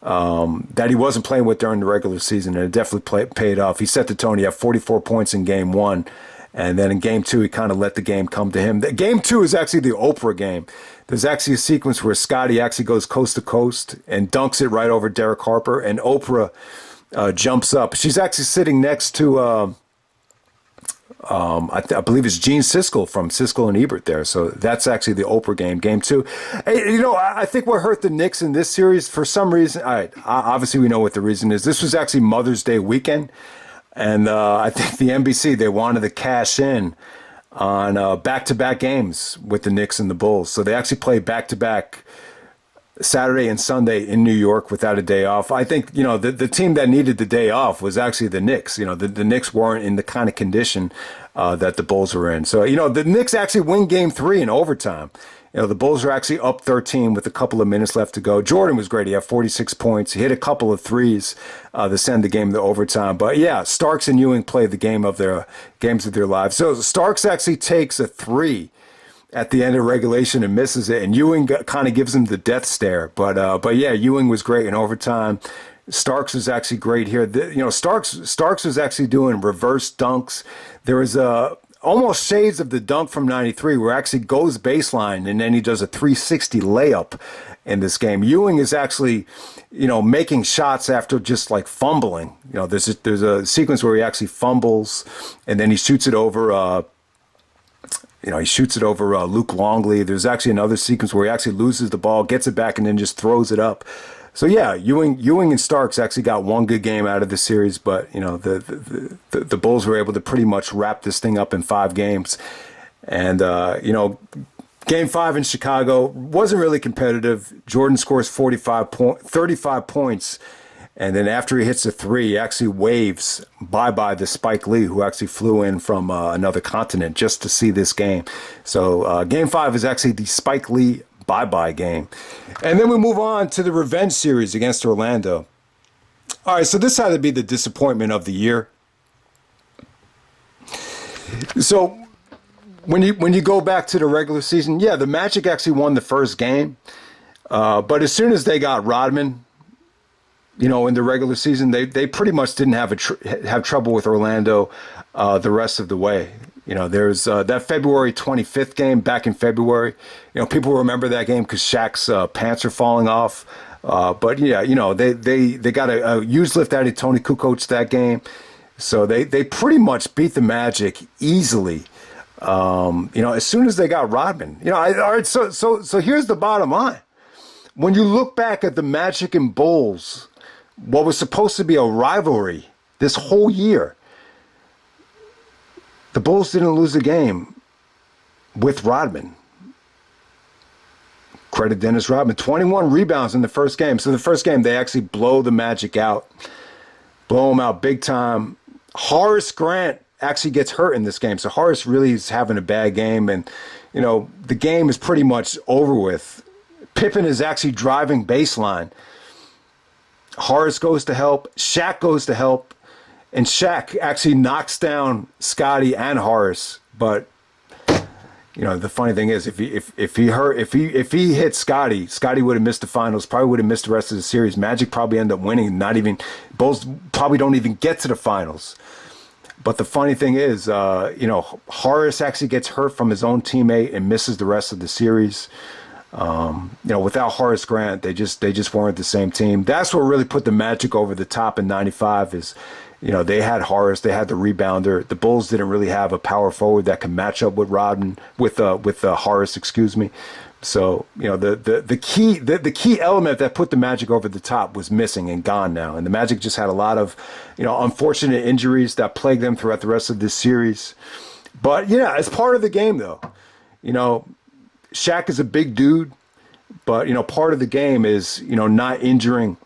that he wasn't playing with during the regular season. And it definitely paid off. He set the tone. He had 44 points in game 1. And then in game 2, he kind of let the game come to him. Game 2 is actually the Oprah game. There's actually a sequence where Scotty actually goes coast to coast and dunks it right over Derek Harper. And Oprah jumps up. She's actually sitting next to... I believe it's Gene Siskel from Siskel and Ebert there. So that's actually the Oprah game, game 2. Hey, I think what hurt the Knicks in this series, for some reason, all right, obviously we know what the reason is. This was actually Mother's Day weekend. And I think the NBC, they wanted to cash in on back-to-back games with the Knicks and the Bulls. So they actually played back-to-back Saturday and Sunday in New York without a day off. I think, the team that needed the day off was actually the Knicks. The Knicks weren't in the kind of condition that the Bulls were in. So, the Knicks actually win game 3 in overtime. The Bulls are actually up 13 with a couple of minutes left to go. Jordan was great. He had 46 points. He hit a couple of threes to send the game to overtime. But yeah, Starks and Ewing played the games of their lives. So Starks actually takes a 3 at the end of regulation and misses it, and Ewing kind of gives him the death stare. But yeah, Ewing was great in overtime. Starks was actually great here. Starks was actually doing reverse dunks. There was almost shades of the dunk from '93, where actually goes baseline and then he does a 360 layup in this game. Ewing is actually, making shots after just like fumbling. There's a sequence where he actually fumbles and then he shoots it over. Luke Longley. There's actually another sequence where he actually loses the ball, gets it back, and then just throws it up. So yeah, Ewing and Starks actually got one good game out of the series, but the Bulls were able to pretty much wrap this thing up in 5 games. And game 5 in Chicago wasn't really competitive. Jordan scores 35 points. And then after he hits a 3, he actually waves bye-bye to Spike Lee, who actually flew in from another continent just to see this game. So game 5 is actually the Spike Lee bye-bye game. And then we move on to the revenge series against Orlando. All right, so this had to be the disappointment of the year. So when you go back to the regular season, yeah, the Magic actually won the first game. But as soon as they got Rodman, in the regular season, they pretty much didn't have trouble with Orlando the rest of the way. There's that February 25th game back in February. People remember that game because Shaq's pants are falling off. But yeah, they got a huge lift out of Tony Kukoc that game. So they pretty much beat the Magic easily. As soon as they got Rodman. All right. So here's the bottom line. When you look back at the Magic and Bulls, what was supposed to be a rivalry this whole year, the Bulls didn't lose a game with Rodman. Credit Dennis Rodman. 21 rebounds in the first game. So the first game, they actually blow the Magic out. Blow them out big time. Horace Grant actually gets hurt in this game. So Horace really is having a bad game. And, the game is pretty much over with. Pippen is actually driving baseline. Horace goes to help. Shaq goes to help. And Shaq actually knocks down Scotty and Horace. But, The funny thing is, if he hit Scotty would have missed the finals, probably would have missed the rest of the series. Magic probably end up winning. Not even Bulls probably don't even get to the finals. But the funny thing is, Horace actually gets hurt from his own teammate and misses the rest of the series. Without Horace Grant, they just weren't the same team. That's what really put the Magic over the top in '95. Is they had Horace, they had the rebounder. The Bulls didn't really have a power forward that could match up with Rodman with Horace, excuse me. So the key element that put the Magic over the top was missing and gone now, and the Magic just had a lot of unfortunate injuries that plagued them throughout the rest of this series. But yeah, it's part of the game though. Shaq is a big dude, but part of the game is not injuring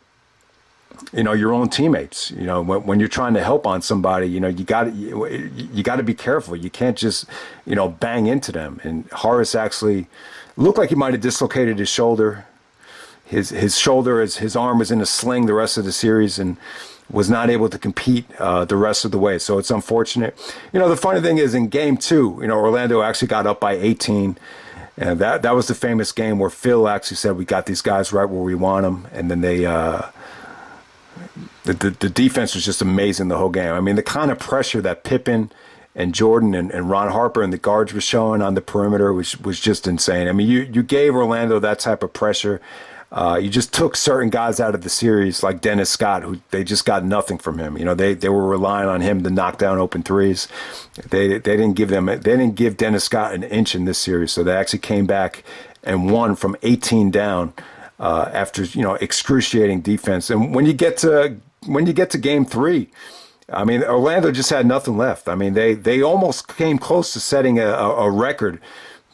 your own teammates. When you're trying to help on somebody, you got to be careful. You can't just bang into them. And Horace actually looked like he might have dislocated his shoulder. His shoulder, his arm was in a sling the rest of the series and was not able to compete the rest of the way. So it's unfortunate. The funny thing is in game 2, Orlando actually got up by 18. And that was the famous game where Phil actually said, we got these guys right where we want them. And then the defense was just amazing the whole game. I mean, the kind of pressure that Pippen and Jordan and Ron Harper and the guards were showing on the perimeter was just insane. I mean, you gave Orlando that type of pressure. You just took certain guys out of the series like Dennis Scott, who they just got nothing from him. They were relying on him to knock down open threes. They didn't give Dennis Scott an inch in this series. So they actually came back and won from 18 down after excruciating defense. And when you get to game 3, I mean, Orlando just had nothing left. I mean, they almost came close to setting a record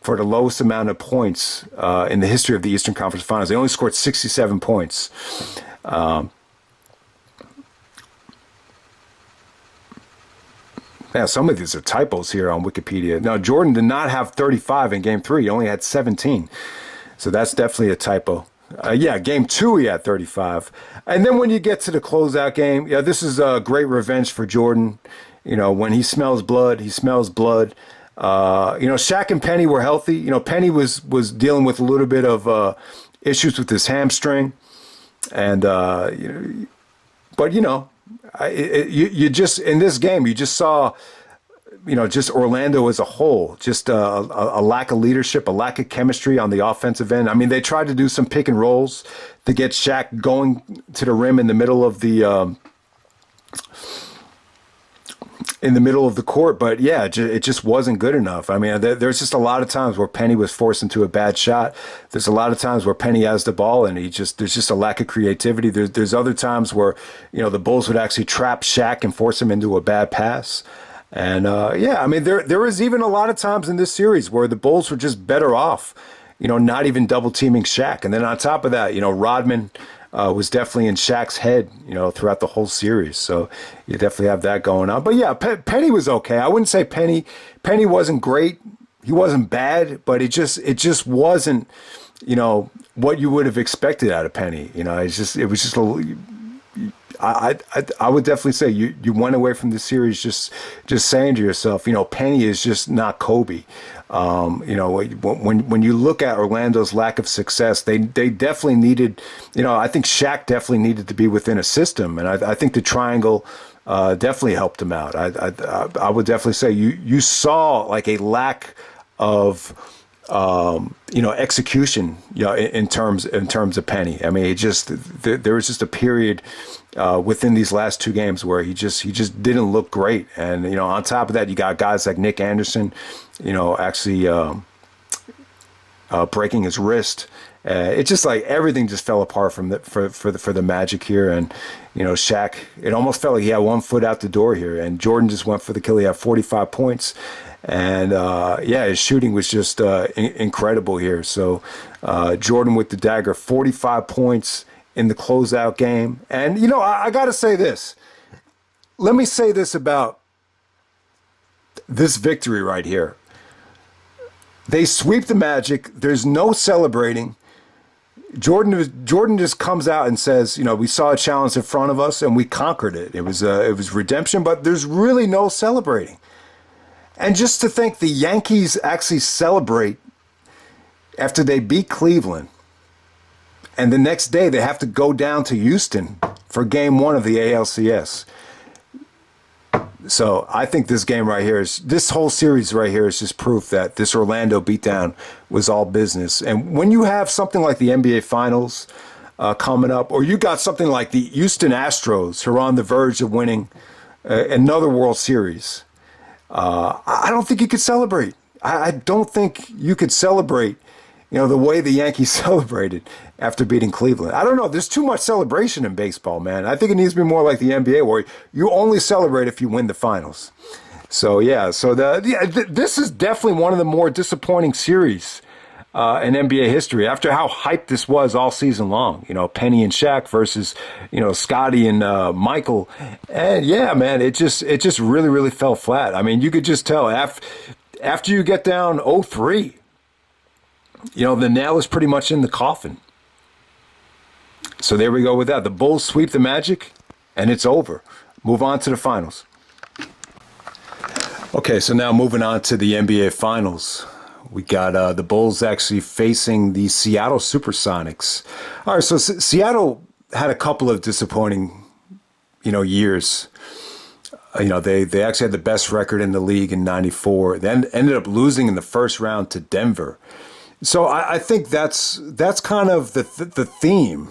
for the lowest amount of points in the history of the Eastern Conference Finals. They only scored 67 points. Some of these are typos here on Wikipedia. Now, Jordan did not have 35 in Game 3. He only had 17. So that's definitely a typo. Game 2 he had 35. And then when you get to the closeout game, this is a great revenge for Jordan. When he smells blood, he smells blood. Shaq and Penny were healthy. Penny was dealing with a little bit of issues with his hamstring, and you just in this game you just saw, just Orlando as a whole, just a lack of leadership, a lack of chemistry on the offensive end. I mean, they tried to do some pick and rolls to get Shaq going to the rim in the middle of the. Court, but it just wasn't good enough. I mean, there's just a lot of times where Penny was forced into a bad shot. There's a lot of times where Penny has the ball and there's just a lack of creativity. There's other times where, the Bulls would actually trap Shaq and force him into a bad pass. And I mean, there was even a lot of times in this series where the Bulls were just better off, not even double teaming Shaq. And then on top of that, Rodman was definitely in Shaq's head, throughout the whole series. So you definitely have that going on. But yeah, Penny was okay. I wouldn't say Penny wasn't great. He wasn't bad, but it just wasn't, what you would have expected out of Penny. It was just a little. I would definitely say you went away from the series just saying to yourself, Penny is just not Kobe. When you look at Orlando's lack of success, they definitely needed, I think Shaq definitely needed to be within a system, and I think the triangle definitely helped him out. I would definitely say you saw like a lack of execution, in terms of Penny. I mean, there was just a period within these last 2 games where he just didn't look great. And on top of that, you got guys like Nick Anderson, actually breaking his wrist. It's just like everything just fell apart for the Magic here. And Shaq, it almost felt like he had one foot out the door here. And Jordan just went for the kill. He had 45 points. And his shooting was just incredible here. So Jordan with the dagger, 45 points in the closeout game. And, I got to say this. Let me say this about this victory right here. They sweep the Magic. There's no celebrating. Jordan just comes out and says, we saw a challenge in front of us and we conquered it. It was redemption, but there's really no celebrating. And just to think the Yankees actually celebrate after they beat Cleveland, and the next day they have to go down to Houston for game one of the ALCS. So I think this whole series right here is just proof that this Orlando beatdown was all business. And when you have something like the NBA Finals coming up, or you got something like the Houston Astros who are on the verge of winning another World Series, I don't think you could celebrate. I don't think you could celebrate, the way the Yankees celebrated after beating Cleveland. I don't know. There's too much celebration in baseball, man. I think it needs to be more like the NBA, where you only celebrate if you win the finals. So yeah. This is definitely one of the more disappointing series in NBA history. After how hyped this was all season long, Penny and Shaq versus Scotty and Michael, and yeah, man, it just really really fell flat. I mean, you could just tell after you get down 0-3. The nail is pretty much in the coffin. So there we go with that. The Bulls sweep the Magic, and it's over. Move on to the finals. Okay, so now moving on to the NBA Finals. We got the Bulls actually facing the Seattle Supersonics. All right, so Seattle had a couple of disappointing, years. They actually had the best record in the league in '94. Then ended up losing in the first round to Denver. So I think that's kind of the theme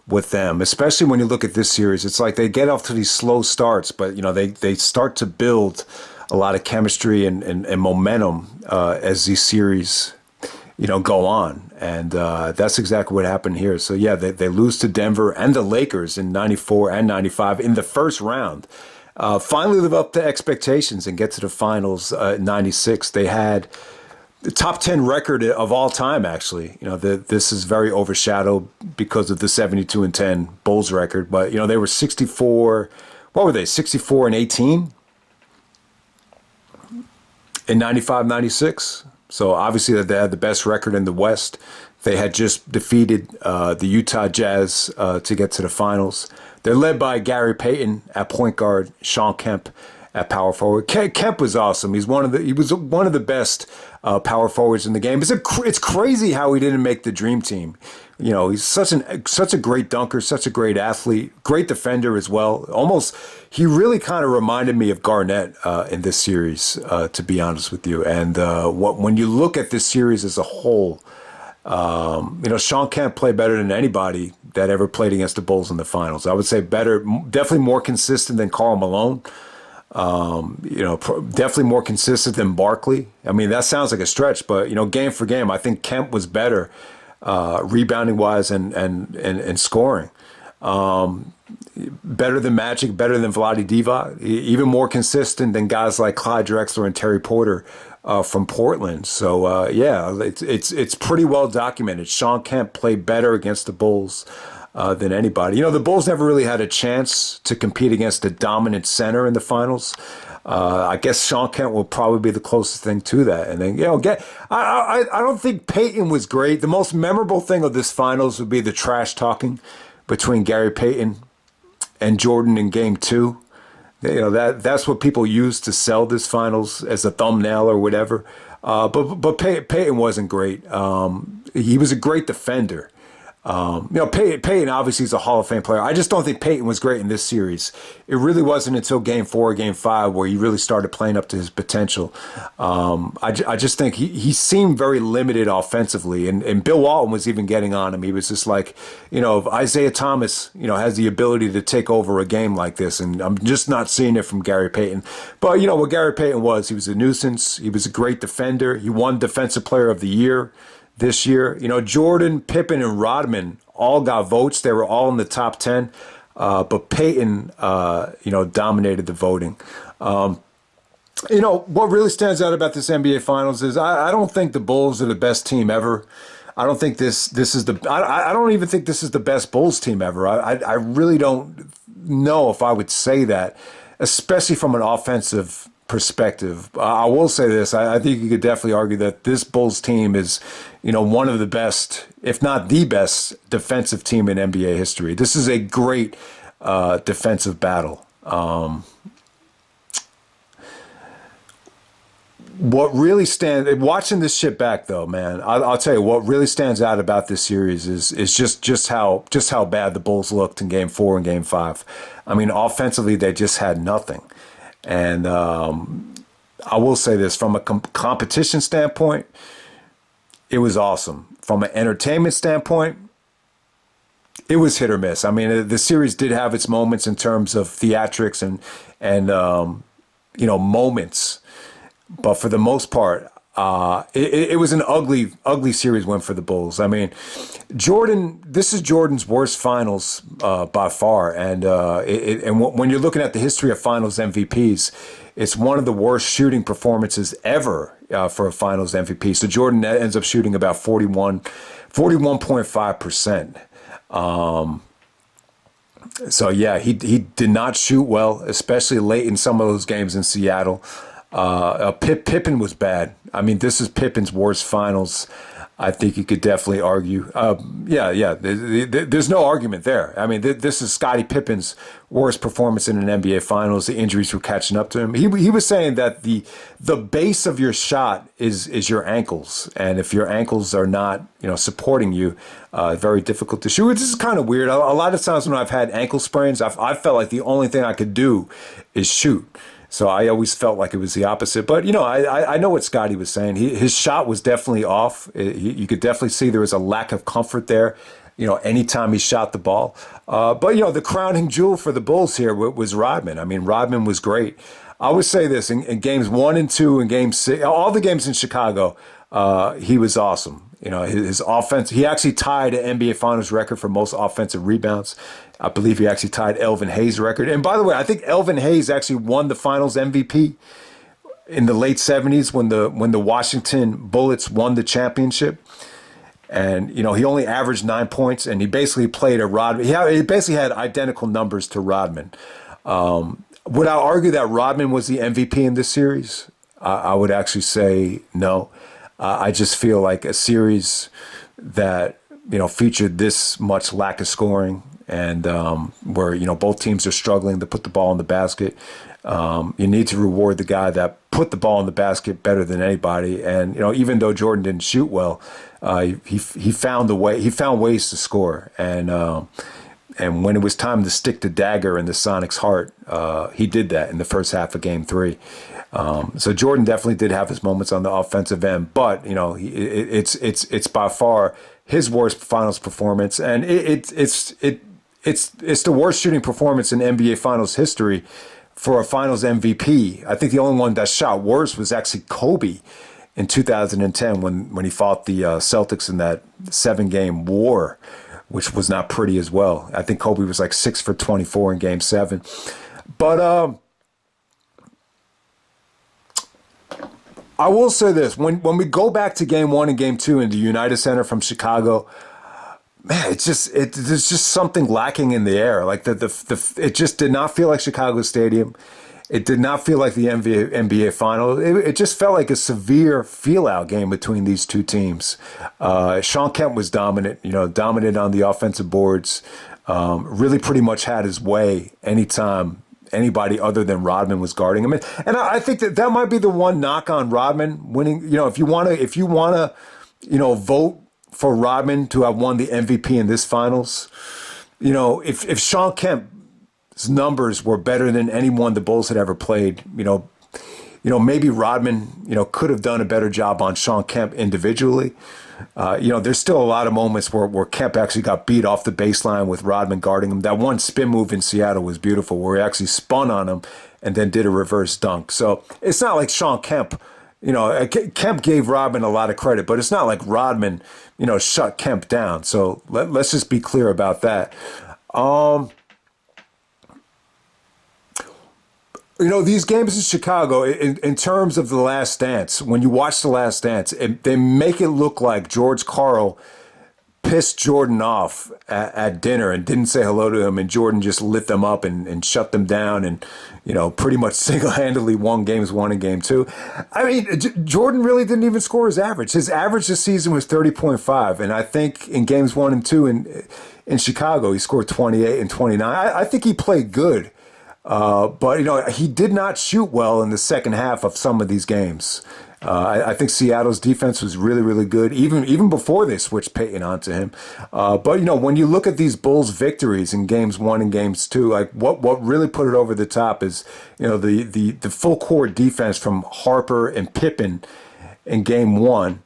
with them, especially when you look at this series. It's like they get off to these slow starts, but they start to build a lot of chemistry and momentum as these series go on, and that's exactly what happened here. So yeah, they lose to Denver and the Lakers in '94 and '95 in the first round. Finally live up to expectations and get to the finals in '96. They had the top 10 record of all time, actually. This is very overshadowed because of the 72-10 Bulls record. But, they were 64, what were they, 64 and 18 in 95, 96. So obviously they had the best record in the West. They had just defeated the Utah Jazz to get to the finals. They're led by Gary Payton at point guard, Sean Kemp at power forward. Kemp was awesome. He was one of the best power forwards in the game. It's crazy how he didn't make the dream team. He's such a great dunker, such a great athlete, great defender as well. He really kind of reminded me of Garnett in this series, to be honest with you. And when you look at this series as a whole, Sean Kemp played better than anybody that ever played against the Bulls in the finals. I would say better, definitely more consistent than Karl Malone. Definitely more consistent than Barkley. I mean, that sounds like a stretch, but game for game, I think Kemp was better, rebounding wise and scoring. Better than Magic, better than Vlade Divac, even more consistent than guys like Clyde Drexler and Terry Porter from Portland. So it's pretty well documented. Sean Kemp played better against the Bulls than anybody. The Bulls never really had a chance to compete against a dominant center in the finals. I guess Sean Kemp will probably be the closest thing to that. And then, I don't think Payton was great. The most memorable thing of this finals would be the trash talking between Gary Payton and Jordan in game 2. That's what people use to sell this finals as a thumbnail or whatever. But Payton wasn't great. He was a great defender. Payton obviously is a Hall of Fame player. I just don't think Payton was great in this series. It really wasn't until Game 4 or Game 5 where he really started playing up to his potential. I just think he seemed very limited offensively, and Bill Walton was even getting on him. He was just like, if Isaiah Thomas, has the ability to take over a game like this, and I'm just not seeing it from Gary Payton. But, what Gary Payton was, he was a nuisance. He was a great defender. He won Defensive Player of the Year this year. Jordan, Pippen, and Rodman all got votes. They were all in the top 10. But Payton, dominated the voting. What really stands out about this NBA Finals is I don't think the Bulls are the best team ever. I don't think this is I don't even think this is the best Bulls team ever. I really don't know if I would say that, especially from an offensive perspective. I will say this. I think you could definitely argue that this Bulls team is, one of the best, if not the best, defensive team in NBA history. This is a great defensive battle. What really stands watching this shit back though, man. I'll tell you what really stands out about this series is just how bad the Bulls looked in Game 4 and Game 5. I mean, offensively they just had nothing, and I will say this from a competition standpoint, it was awesome. From an entertainment standpoint, it was hit or miss. I mean, the series did have its moments in terms of theatrics and moments. But for the most part, it was an ugly series win for the Bulls. I mean, this is Jordan's worst finals by far. And when you're looking at the history of finals MVPs, it's one of the worst shooting performances ever for a finals MVP. So Jordan ends up shooting about 41.5%. So yeah, he did not shoot well, especially late in some of those games in Seattle. Pippen was bad. I mean, this is Pippen's worst finals. I think you could definitely argue. Yeah. There's no argument there. I mean, this is Scottie Pippen's worst performance in an NBA Finals. The injuries were catching up to him. He was saying that the base of your shot is your ankles, and if your ankles are not supporting you, very difficult to shoot. This is kind of weird. A lot of times when I've had ankle sprains, I've felt like the only thing I could do is shoot. So I always felt like it was the opposite. But, I know what Scotty was saying. His shot was definitely off. You could definitely see there was a lack of comfort there, anytime he shot the ball. But the crowning jewel for the Bulls here was Rodman. I mean, Rodman was great. I would say this, in games 1 and 2 and game 6, all the games in Chicago, he was awesome. His offense, he actually tied an NBA Finals record for most offensive rebounds. I believe he actually tied Elvin Hayes' record. And by the way, I think Elvin Hayes actually won the Finals MVP in the late 70s when the Washington Bullets won the championship. And, he only averaged 9 points, and he basically played a Rodman. He basically had identical numbers to Rodman. Would I argue that Rodman was the MVP in this series? I would actually say no. I just feel like a series that, featured this much lack of scoring and where, both teams are struggling to put the ball in the basket. You need to reward the guy that put the ball in the basket better than anybody. And, even though Jordan didn't shoot well, he found a way. He found ways to score. And when it was time to stick the dagger in the Sonics' heart, he did that in the first half of Game 3. So Jordan definitely did have his moments on the offensive end, but it's by far his worst finals performance, and it's the worst shooting performance in NBA Finals history for a Finals MVP. I think the only one that shot worse was actually Kobe in 2010 when he fought the Celtics in that 7-game war, which was not pretty as well. I think Kobe was like 6 for 24 in Game 7, but. I will say this, when we go back to Game 1 and Game 2 in the United Center from Chicago, man, there's just something lacking in the air. Like it just did not feel like Chicago Stadium. It did not feel like the NBA Final. It just felt like a severe feel-out game between these two teams. Shawn Kemp was dominant, dominant on the offensive boards, really pretty much had his way anytime anybody other than Rodman was guarding him. And I think that might be the one knock on Rodman winning. If you want to, vote for Rodman to have won the MVP in this finals, if Shawn Kemp's numbers were better than anyone the Bulls had ever played, maybe Rodman, could have done a better job on Shawn Kemp individually. There's still a lot of moments where Kemp actually got beat off the baseline with Rodman guarding him. That one spin move in Seattle was beautiful, where he actually spun on him and then did a reverse dunk. So it's not like Shawn Kemp, Kemp gave Rodman a lot of credit, but it's not like Rodman, shut Kemp down. So let's just be clear about that. These games in Chicago, in terms of The Last Dance, when you watch The Last Dance, they make it look like George Karl pissed Jordan off at dinner and didn't say hello to him, and Jordan just lit them up and shut them down and, pretty much single-handedly won Games 1 and Game 2. I mean, Jordan really didn't even score his average. His average this season was 30.5, and I think in Games 1 and 2 in Chicago, he scored 28 and 29. I think he played good. But he did not shoot well in the second half of some of these games. I think Seattle's defense was really, really good, even before they switched Peyton onto him. But when you look at these Bulls victories in games 1 and games 2, like what really put it over the top is the full court defense from Harper and Pippen in game 1,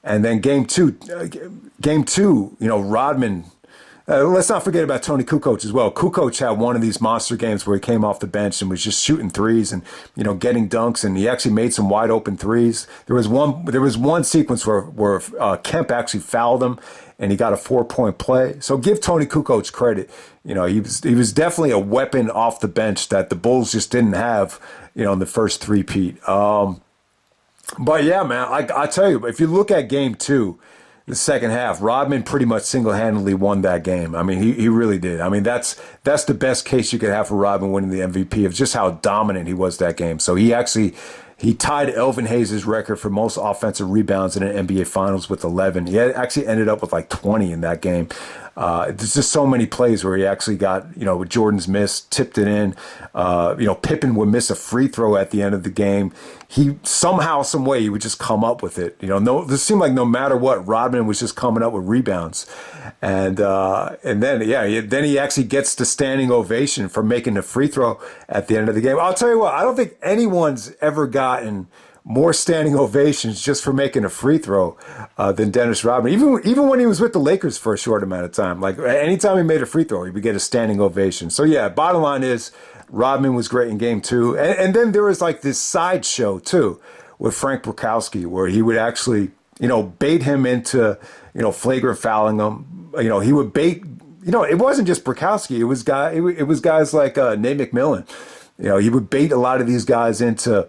and then game 2, Rodman. Let's not forget about Tony Kukoc as well. Kukoc had one of these monster games where he came off the bench and was just shooting threes and getting dunks, and he actually made some wide open threes. There was one sequence where Kemp actually fouled him, and he got a 4-point play. So give Tony Kukoc credit. He was definitely a weapon off the bench that the Bulls just didn't have in the first three-peat. But yeah, man, I tell you, if you look at game 2. The second half, Rodman pretty much single-handedly won that game. I mean, he really did. I mean, that's the best case you could have for Rodman winning the MVP of just how dominant he was that game. So he tied Elvin Hayes' record for most offensive rebounds in an NBA Finals with 11. He actually ended up with like 20 in that game. There's just so many plays where he actually got, with Jordan's miss, tipped it in. Pippen would miss a free throw at the end of the game. He somehow, some way, he would just come up with it. This seemed like no matter what, Rodman was just coming up with rebounds. And then he actually gets the standing ovation for making the free throw at the end of the game. I'll tell you what, I don't think anyone's ever gotten more standing ovations just for making a free throw than Dennis Rodman. Even when he was with the Lakers for a short amount of time, like anytime he made a free throw, he would get a standing ovation. So yeah, bottom line is Rodman was great in game 2, and then there was like this sideshow too with Frank Bukowski where he would actually bait him into flagrant fouling him. He would bait. It wasn't just Bukowski. It was guys like Nate McMillan. He would bait a lot of these guys into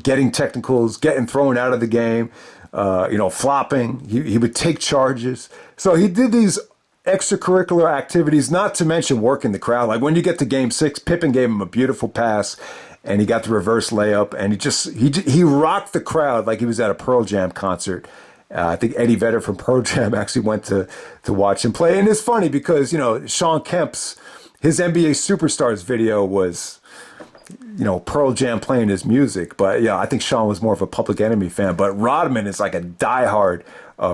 getting technicals, getting thrown out of the game, flopping. He would take charges. So he did these extracurricular activities, not to mention working the crowd. Like when you get to game 6, Pippen gave him a beautiful pass and he got the reverse layup and he rocked the crowd like he was at a Pearl Jam concert. I think Eddie Vedder from Pearl Jam actually went to watch him play. And it's funny because, Sean Kemp's, his NBA Superstars video was, Pearl Jam playing his music. But yeah, I think Sean was more of a Public Enemy fan. But Rodman is like a diehard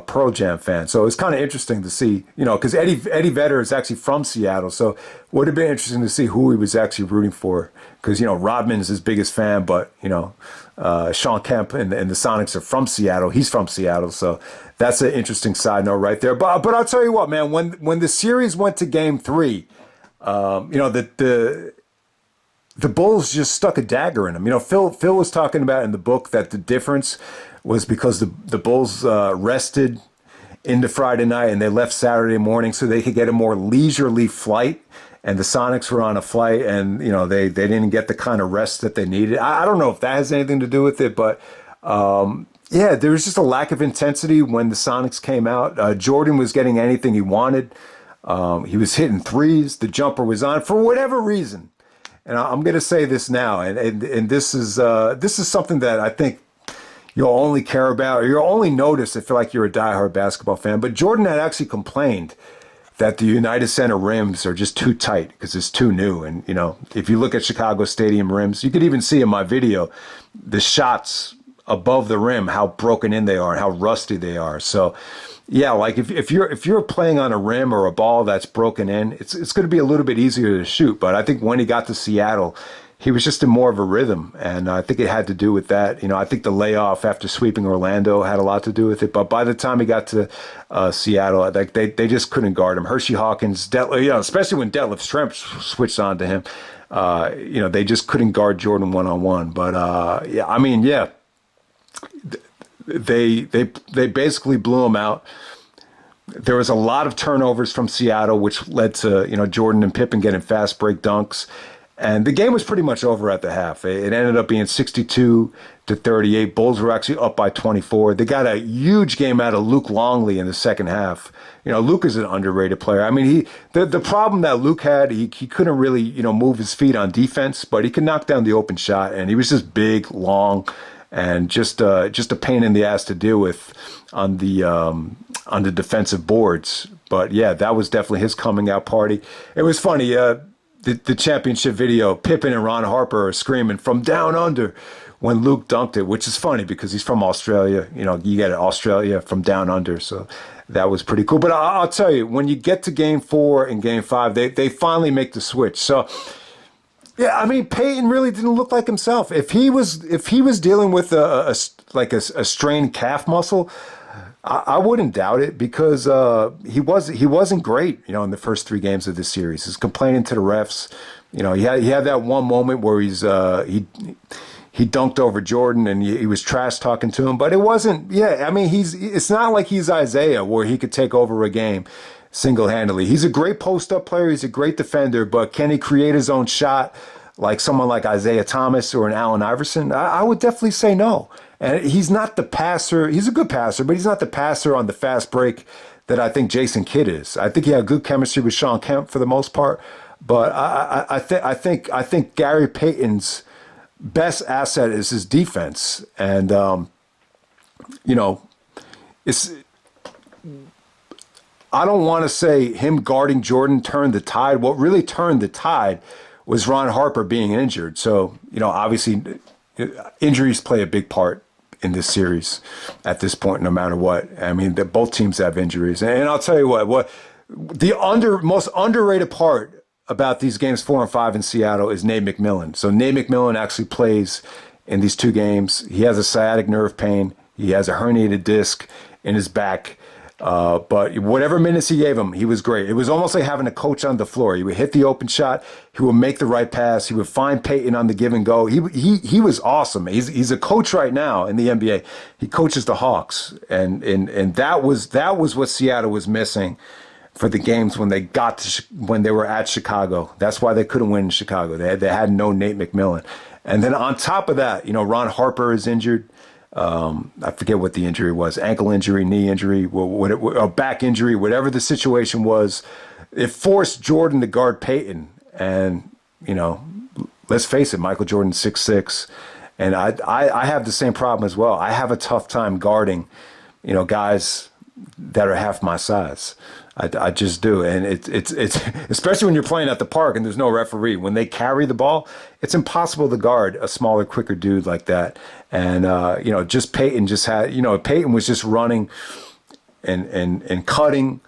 Pearl Jam fan. So it's kind of interesting to see, because Eddie Vedder is actually from Seattle. So would have been interesting to see who he was actually rooting for. Because, Rodman is his biggest fan, but, Sean Kemp and the Sonics are from Seattle. He's from Seattle. So that's an interesting side note right there. But I'll tell you what, man, when the series went to game 3, the Bulls just stuck a dagger in him. Phil was talking about in the book that the difference was because the Bulls rested into Friday night and they left Saturday morning so they could get a more leisurely flight. And the Sonics were on a flight and, they didn't get the kind of rest that they needed. I don't know if that has anything to do with it, but there was just a lack of intensity when the Sonics came out. Jordan was getting anything he wanted. He was hitting threes. The jumper was on for whatever reason. And I'm going to say this now, and this is something that I think you'll only care about, or you'll only notice if you're a diehard basketball fan. But Jordan had actually complained that the United Center rims are just too tight because it's too new. And, if you look at Chicago Stadium rims, you could even see in my video the shots above the rim, how broken in they are and how rusty they are. So, yeah, like if you're playing on a rim or a ball that's broken in, it's going to be a little bit easier to shoot. But I think when he got to Seattle, he was just in more of a rhythm, and I think it had to do with that. I think the layoff after sweeping Orlando had a lot to do with it. But by the time he got to Seattle, like they just couldn't guard him. Hershey Hawkins, especially when Detlef Schrempf switched on to him, they just couldn't guard Jordan one-on-one. But they basically blew him out. There was a lot of turnovers from Seattle, which led to Jordan and Pippen getting fast break dunks. And the game was pretty much over at the half. It ended up being 62-38. Bulls were actually up by 24. They got a huge game out of Luke Longley in the second half. Luke is an underrated player. I mean, the problem that Luke had, he couldn't really, move his feet on defense, but he could knock down the open shot. And he was just big, long, and just a pain in the ass to deal with on the defensive boards. But yeah, that was definitely his coming out party. It was funny. the championship video, Pippen and Ron Harper are screaming from down under when Luke dunked it, which is funny because he's from Australia. You know, you get it, Australia from down under. So that was pretty cool. But I'll tell you, when you get to game 4 and game 5, they finally make the switch. So yeah, I mean, Peyton really didn't look like himself. If he was dealing with a strained calf muscle, I wouldn't doubt it because he wasn't great, you know, in the first 3 games of this series. He's complaining to the refs. You know, he had that one moment where he dunked over Jordan and he was trash talking to him, but it wasn't. Yeah, I mean, it's not like he's Isaiah where he could take over a game single-handedly. He's a great post-up player. He's a great defender, but can he create his own shot like someone like Isaiah Thomas or an Allen Iverson? I would definitely say no. And he's not the passer. He's a good passer, but he's not the passer on the fast break that I think Jason Kidd is. I think he had good chemistry with Sean Kemp for the most part, but I think Gary Payton's best asset is his defense, and you know, it's. I don't want to say him guarding Jordan turned the tide. What really turned the tide was Ron Harper being injured. So, you know, obviously injuries play a big part in this series at this point, no matter what. I mean, both teams have injuries. And I'll tell you what the most underrated part about these games 4 and 5 in Seattle is Nate McMillan. So Nate McMillan actually plays in these 2 games. He has a sciatic nerve pain. He has a herniated disc in his back. But whatever minutes he gave him, he was great. It was almost like having a coach on the floor. He would hit the open shot. He would make the right pass. He would find Peyton on the give and go. He was awesome. He's a coach right now in the NBA. He coaches the Hawks, and that was what Seattle was missing for the games when they were at Chicago. That's why they couldn't win in Chicago. They had no Nate McMillan, and then on top of that, you know, Ron Harper is injured. I forget what the injury was, ankle injury, knee injury, or back injury, whatever the situation was. It forced Jordan to guard Peyton. And, you know, let's face it, Michael Jordan's 6'6". And I have the same problem as well. I have a tough time guarding, you know, guys that are half my size. I just do. And it's especially when you're playing at the park and there's no referee. When they carry the ball, it's impossible to guard a smaller, quicker dude like that. And, you know, just Peyton just had, you know, Peyton was just running and cutting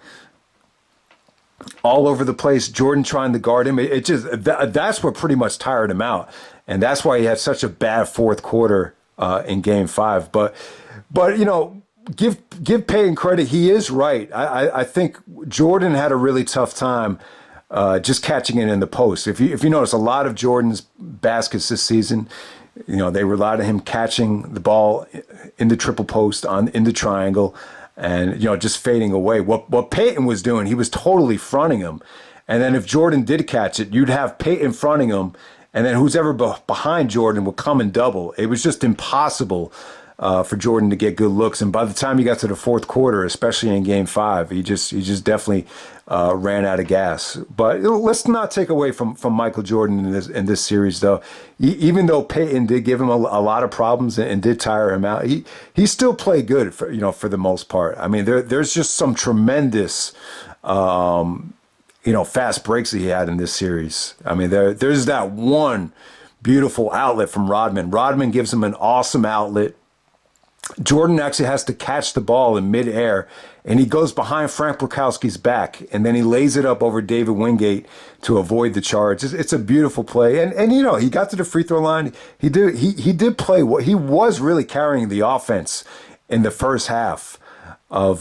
all over the place. Jordan trying to guard him. It just, that's what pretty much tired him out. And that's why he had such a bad fourth quarter in game 5. But, you know, give Peyton credit. He is right. I think Jordan had a really tough time just catching it in the post. If you notice, a lot of Jordan's baskets this season, you know, they relied on him catching the ball in the triple post in the triangle and, you know, just fading away. What Peyton was doing, he was totally fronting him. And then if Jordan did catch it, you'd have Peyton fronting him, and then who's ever behind Jordan would come and double. It was just impossible for Jordan to get good looks. And by the time he got to the fourth quarter, especially in game 5, he just definitely ran out of gas. But let's not take away from Michael Jordan in this series, though. Even though Peyton did give him a lot of problems and did tire him out, he still played good for the most part. I mean, there's just some tremendous fast breaks that he had in this series. I mean, there's that one beautiful outlet from Rodman. Rodman gives him an awesome outlet. Jordan actually has to catch the ball in midair, and he goes behind Frank Brokowski's back, and then he lays it up over David Wingate to avoid the charge. It's a beautiful play, and you know, he got to the free throw line. He did play what he was really carrying the offense in the first half of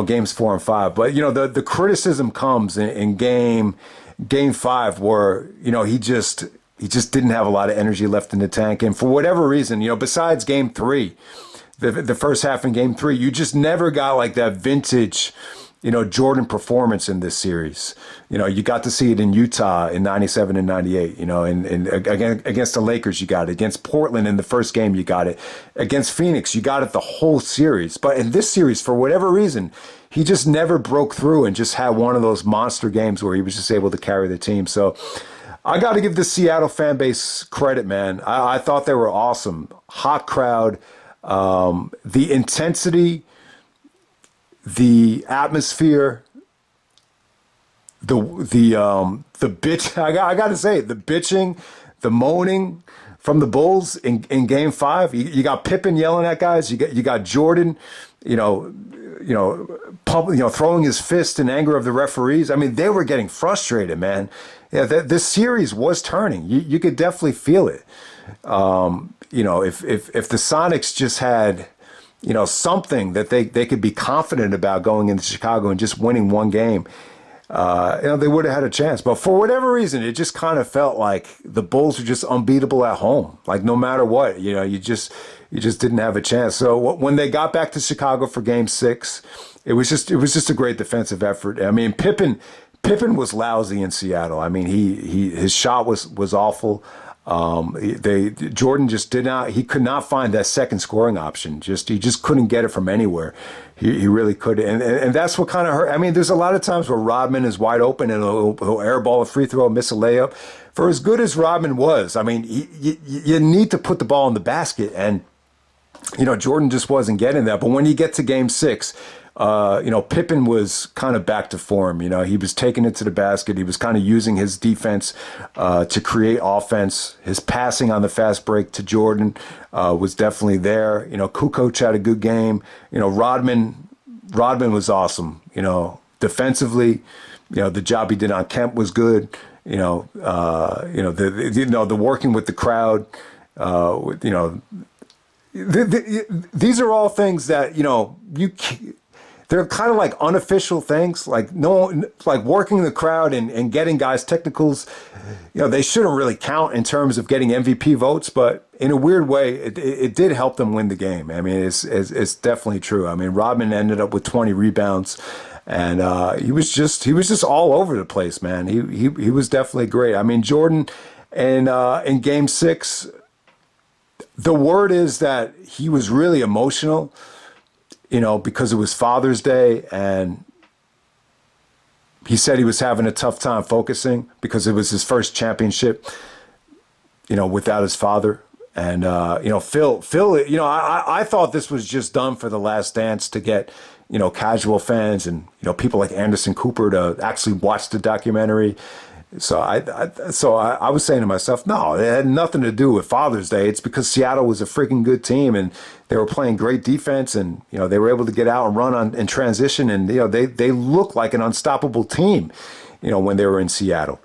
games 4 and 5. But you know, the criticism comes in game 5 where he just didn't have a lot of energy left in the tank, and for whatever reason, besides game 3. The first half in game 3, you just never got like that vintage, Jordan performance in this series. You got to see it in Utah in 97 and 98, and again, against the Lakers, you got it. Against Portland in the first game, you got it. Against Phoenix, you got it the whole series. But in this series, for whatever reason, he just never broke through and just had one of those monster games where he was just able to carry the team. So I got to give the Seattle fan base credit, man. I thought they were awesome. Hot crowd. The intensity, the atmosphere, the bitch. I got to say, the bitching, the moaning from the Bulls in Game 5. You got Pippen yelling at guys. You got Jordan, you know, throwing his fist in anger of the referees. I mean, they were getting frustrated, man. Yeah, this series was turning. You could definitely feel it. If the Sonics just had, something that they could be confident about going into Chicago and just winning one game, they would have had a chance. But for whatever reason, it just kind of felt like the Bulls were just unbeatable at home. Like no matter what, you just didn't have a chance. So when they got back to Chicago for Game 6, it was just a great defensive effort. I mean, Pippen was lousy in Seattle. I mean, his shot was awful. Jordan just he could not find that second scoring option. He just couldn't get it from anywhere. He really couldn't. And that's what kind of hurt. I mean, there's a lot of times where Rodman is wide open and he'll airball a free throw, miss a layup. For as good as Rodman was, I mean, you need to put the ball in the basket. And, Jordan just wasn't getting that. But when you get to Game 6, Pippen was kind of back to form. He was taking it to the basket. He was kind of using his defense to create offense. His passing on the fast break to Jordan was definitely there. Kukoc had a good game. Rodman was awesome. Defensively, the job he did on Kemp was good. The working with the crowd. These are all things that they're kind of like unofficial things, like working the crowd and getting guys technicals. They shouldn't really count in terms of getting MVP votes, but in a weird way, it did help them win the game. I mean, it's definitely true. I mean, Rodman ended up with 20 rebounds, and he was just all over the place, man. He was definitely great. I mean, Jordan, and in Game 6, the word is that he was really emotional. Because it was Father's Day, and he said he was having a tough time focusing because it was his first championship, without his father. And, Phil, I thought this was just done for The Last Dance to get, casual fans and, people like Anderson Cooper to actually watch the documentary. So I was saying to myself, no, it had nothing to do with Father's Day. It's because Seattle was a freaking good team and they were playing great defense, and they were able to get out and run in transition, and they looked like an unstoppable team, when they were in Seattle.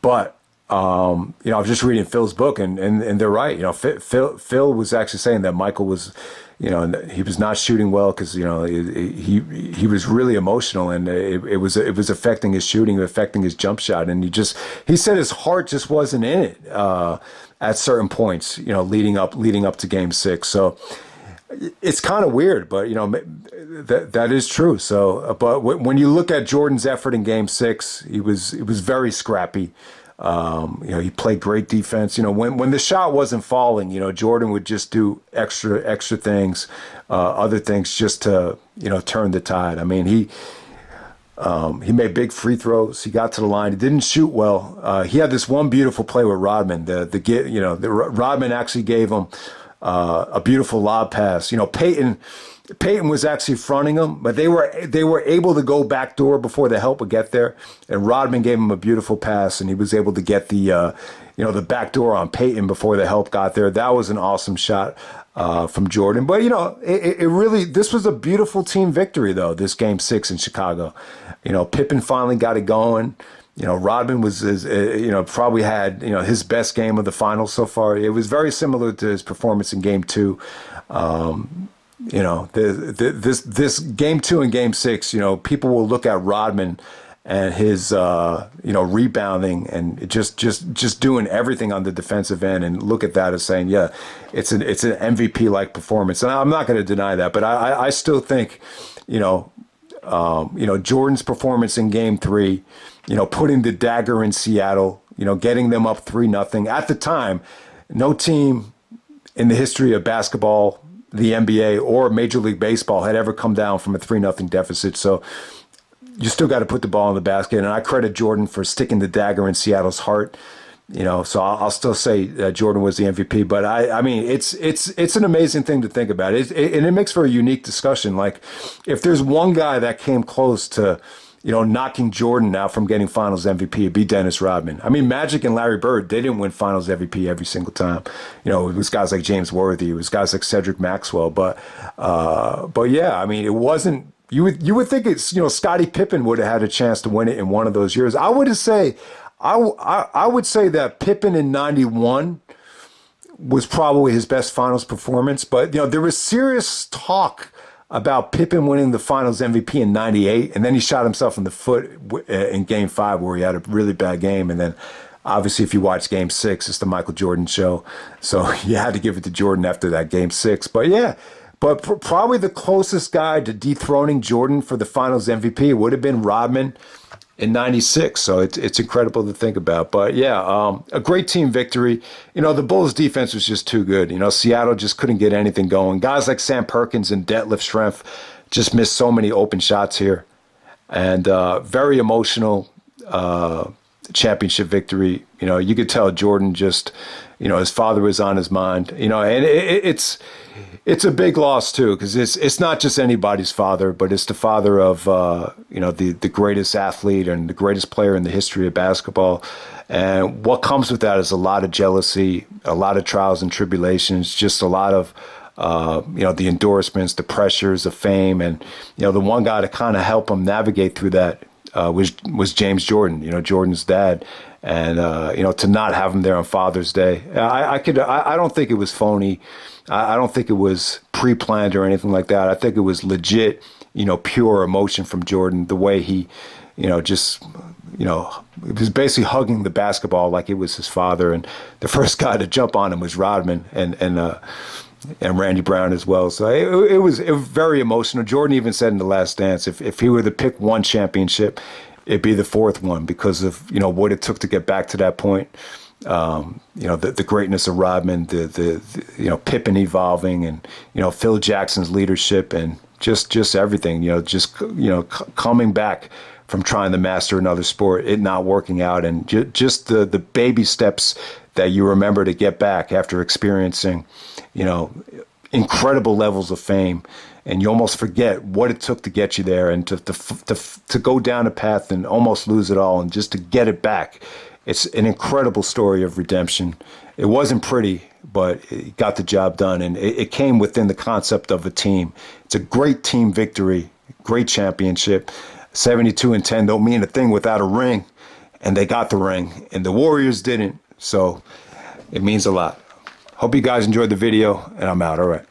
But I was just reading Phil's book, and they're right. Phil was actually saying that Michael was, he was not shooting well because he was really emotional, and it was affecting his shooting, affecting his jump shot, and he said his heart just wasn't in it at certain points, leading up to Game 6. So it's kind of weird, but that is true. So, but when you look at Jordan's effort in Game 6, it was very scrappy. He played great defense. When the shot wasn't falling, Jordan would just do extra things, other things just to, turn the tide. I mean, he made big free throws. He got to the line. He didn't shoot well. He had this one beautiful play with Rodman. Rodman actually gave him a beautiful lob pass. Peyton was actually fronting him, but they were able to go backdoor before the help would get there. And Rodman gave him a beautiful pass, and he was able to get the backdoor on Peyton before the help got there. That was an awesome shot from Jordan. But it really, this was a beautiful team victory though. This Game 6 in Chicago. Pippen finally got it going. Rodman was probably had his best game of the finals so far. It was very similar to his performance in Game 2. This Game 2 and Game 6, people will look at Rodman and his, rebounding and just doing everything on the defensive end and look at that as saying, yeah, it's an MVP like performance. And I'm not going to deny that, but I still think, Jordan's performance in Game 3, putting the dagger in Seattle, getting them up 3-0 at the time, no team in the history of basketball, the NBA or Major League Baseball had ever come down from a 3-0 deficit. So you still got to put the ball in the basket. And I credit Jordan for sticking the dagger in Seattle's heart. So I'll still say Jordan was the MVP. But I mean, it's an amazing thing to think about. And it makes for a unique discussion. Like if there's one guy that came close to, knocking Jordan out from getting Finals MVP, it'd be Dennis Rodman. I mean, Magic and Larry Bird, they didn't win Finals MVP every single time. It was guys like James Worthy, it was guys like Cedric Maxwell, but yeah, I mean, it wasn't. You would think it's Scottie Pippen would have had a chance to win it in one of those years. I would say that Pippen in '91 was probably his best Finals performance, but there was serious talk about Pippen winning the Finals MVP in '98, and then he shot himself in the foot in Game 5 where he had a really bad game, and then obviously if you watch Game 6, it's the Michael Jordan show, so you had to give it to Jordan after that Game 6. But yeah, but probably the closest guy to dethroning Jordan for the Finals MVP would have been Rodman in '96. So it's incredible to think about. But yeah, a great team victory. The Bulls defense was just too good. Seattle just couldn't get anything going. Guys like Sam Perkins and Detlef Schrempf just missed so many open shots here. And very emotional championship victory. You could tell Jordan just, his father was on his mind. And it's a big loss too, because it's not just anybody's father, but it's the father of the greatest athlete and the greatest player in the history of basketball. And what comes with that is a lot of jealousy, a lot of trials and tribulations, just a lot of the endorsements, the pressures of fame, and the one guy to kind of help him navigate through that was James Jordan, Jordan's dad. And to not have him there on Father's Day, I don't think it was phony. I don't think it was pre-planned or anything like that. I think it was legit, pure emotion from Jordan. The way he, it was basically hugging the basketball like it was his father. And the first guy to jump on him was Rodman and Randy Brown as well. So it was very emotional. Jordan even said in The Last Dance, if he were to pick one championship, it'd be the fourth one because of what it took to get back to that point. The greatness of Rodman, the Pippen evolving, and Phil Jackson's leadership, and just everything. Coming back from trying to master another sport, it not working out, and just the baby steps that you remember to get back after experiencing, incredible levels of fame. And you almost forget what it took to get you there, and to go down a path and almost lose it all, and just to get it back. It's an incredible story of redemption. It wasn't pretty, but it got the job done, and it came within the concept of a team. It's a great team victory, great championship. 72-10 don't mean a thing without a ring, and they got the ring, and the Warriors didn't, so it means a lot. Hope you guys enjoyed the video, and I'm out. All right.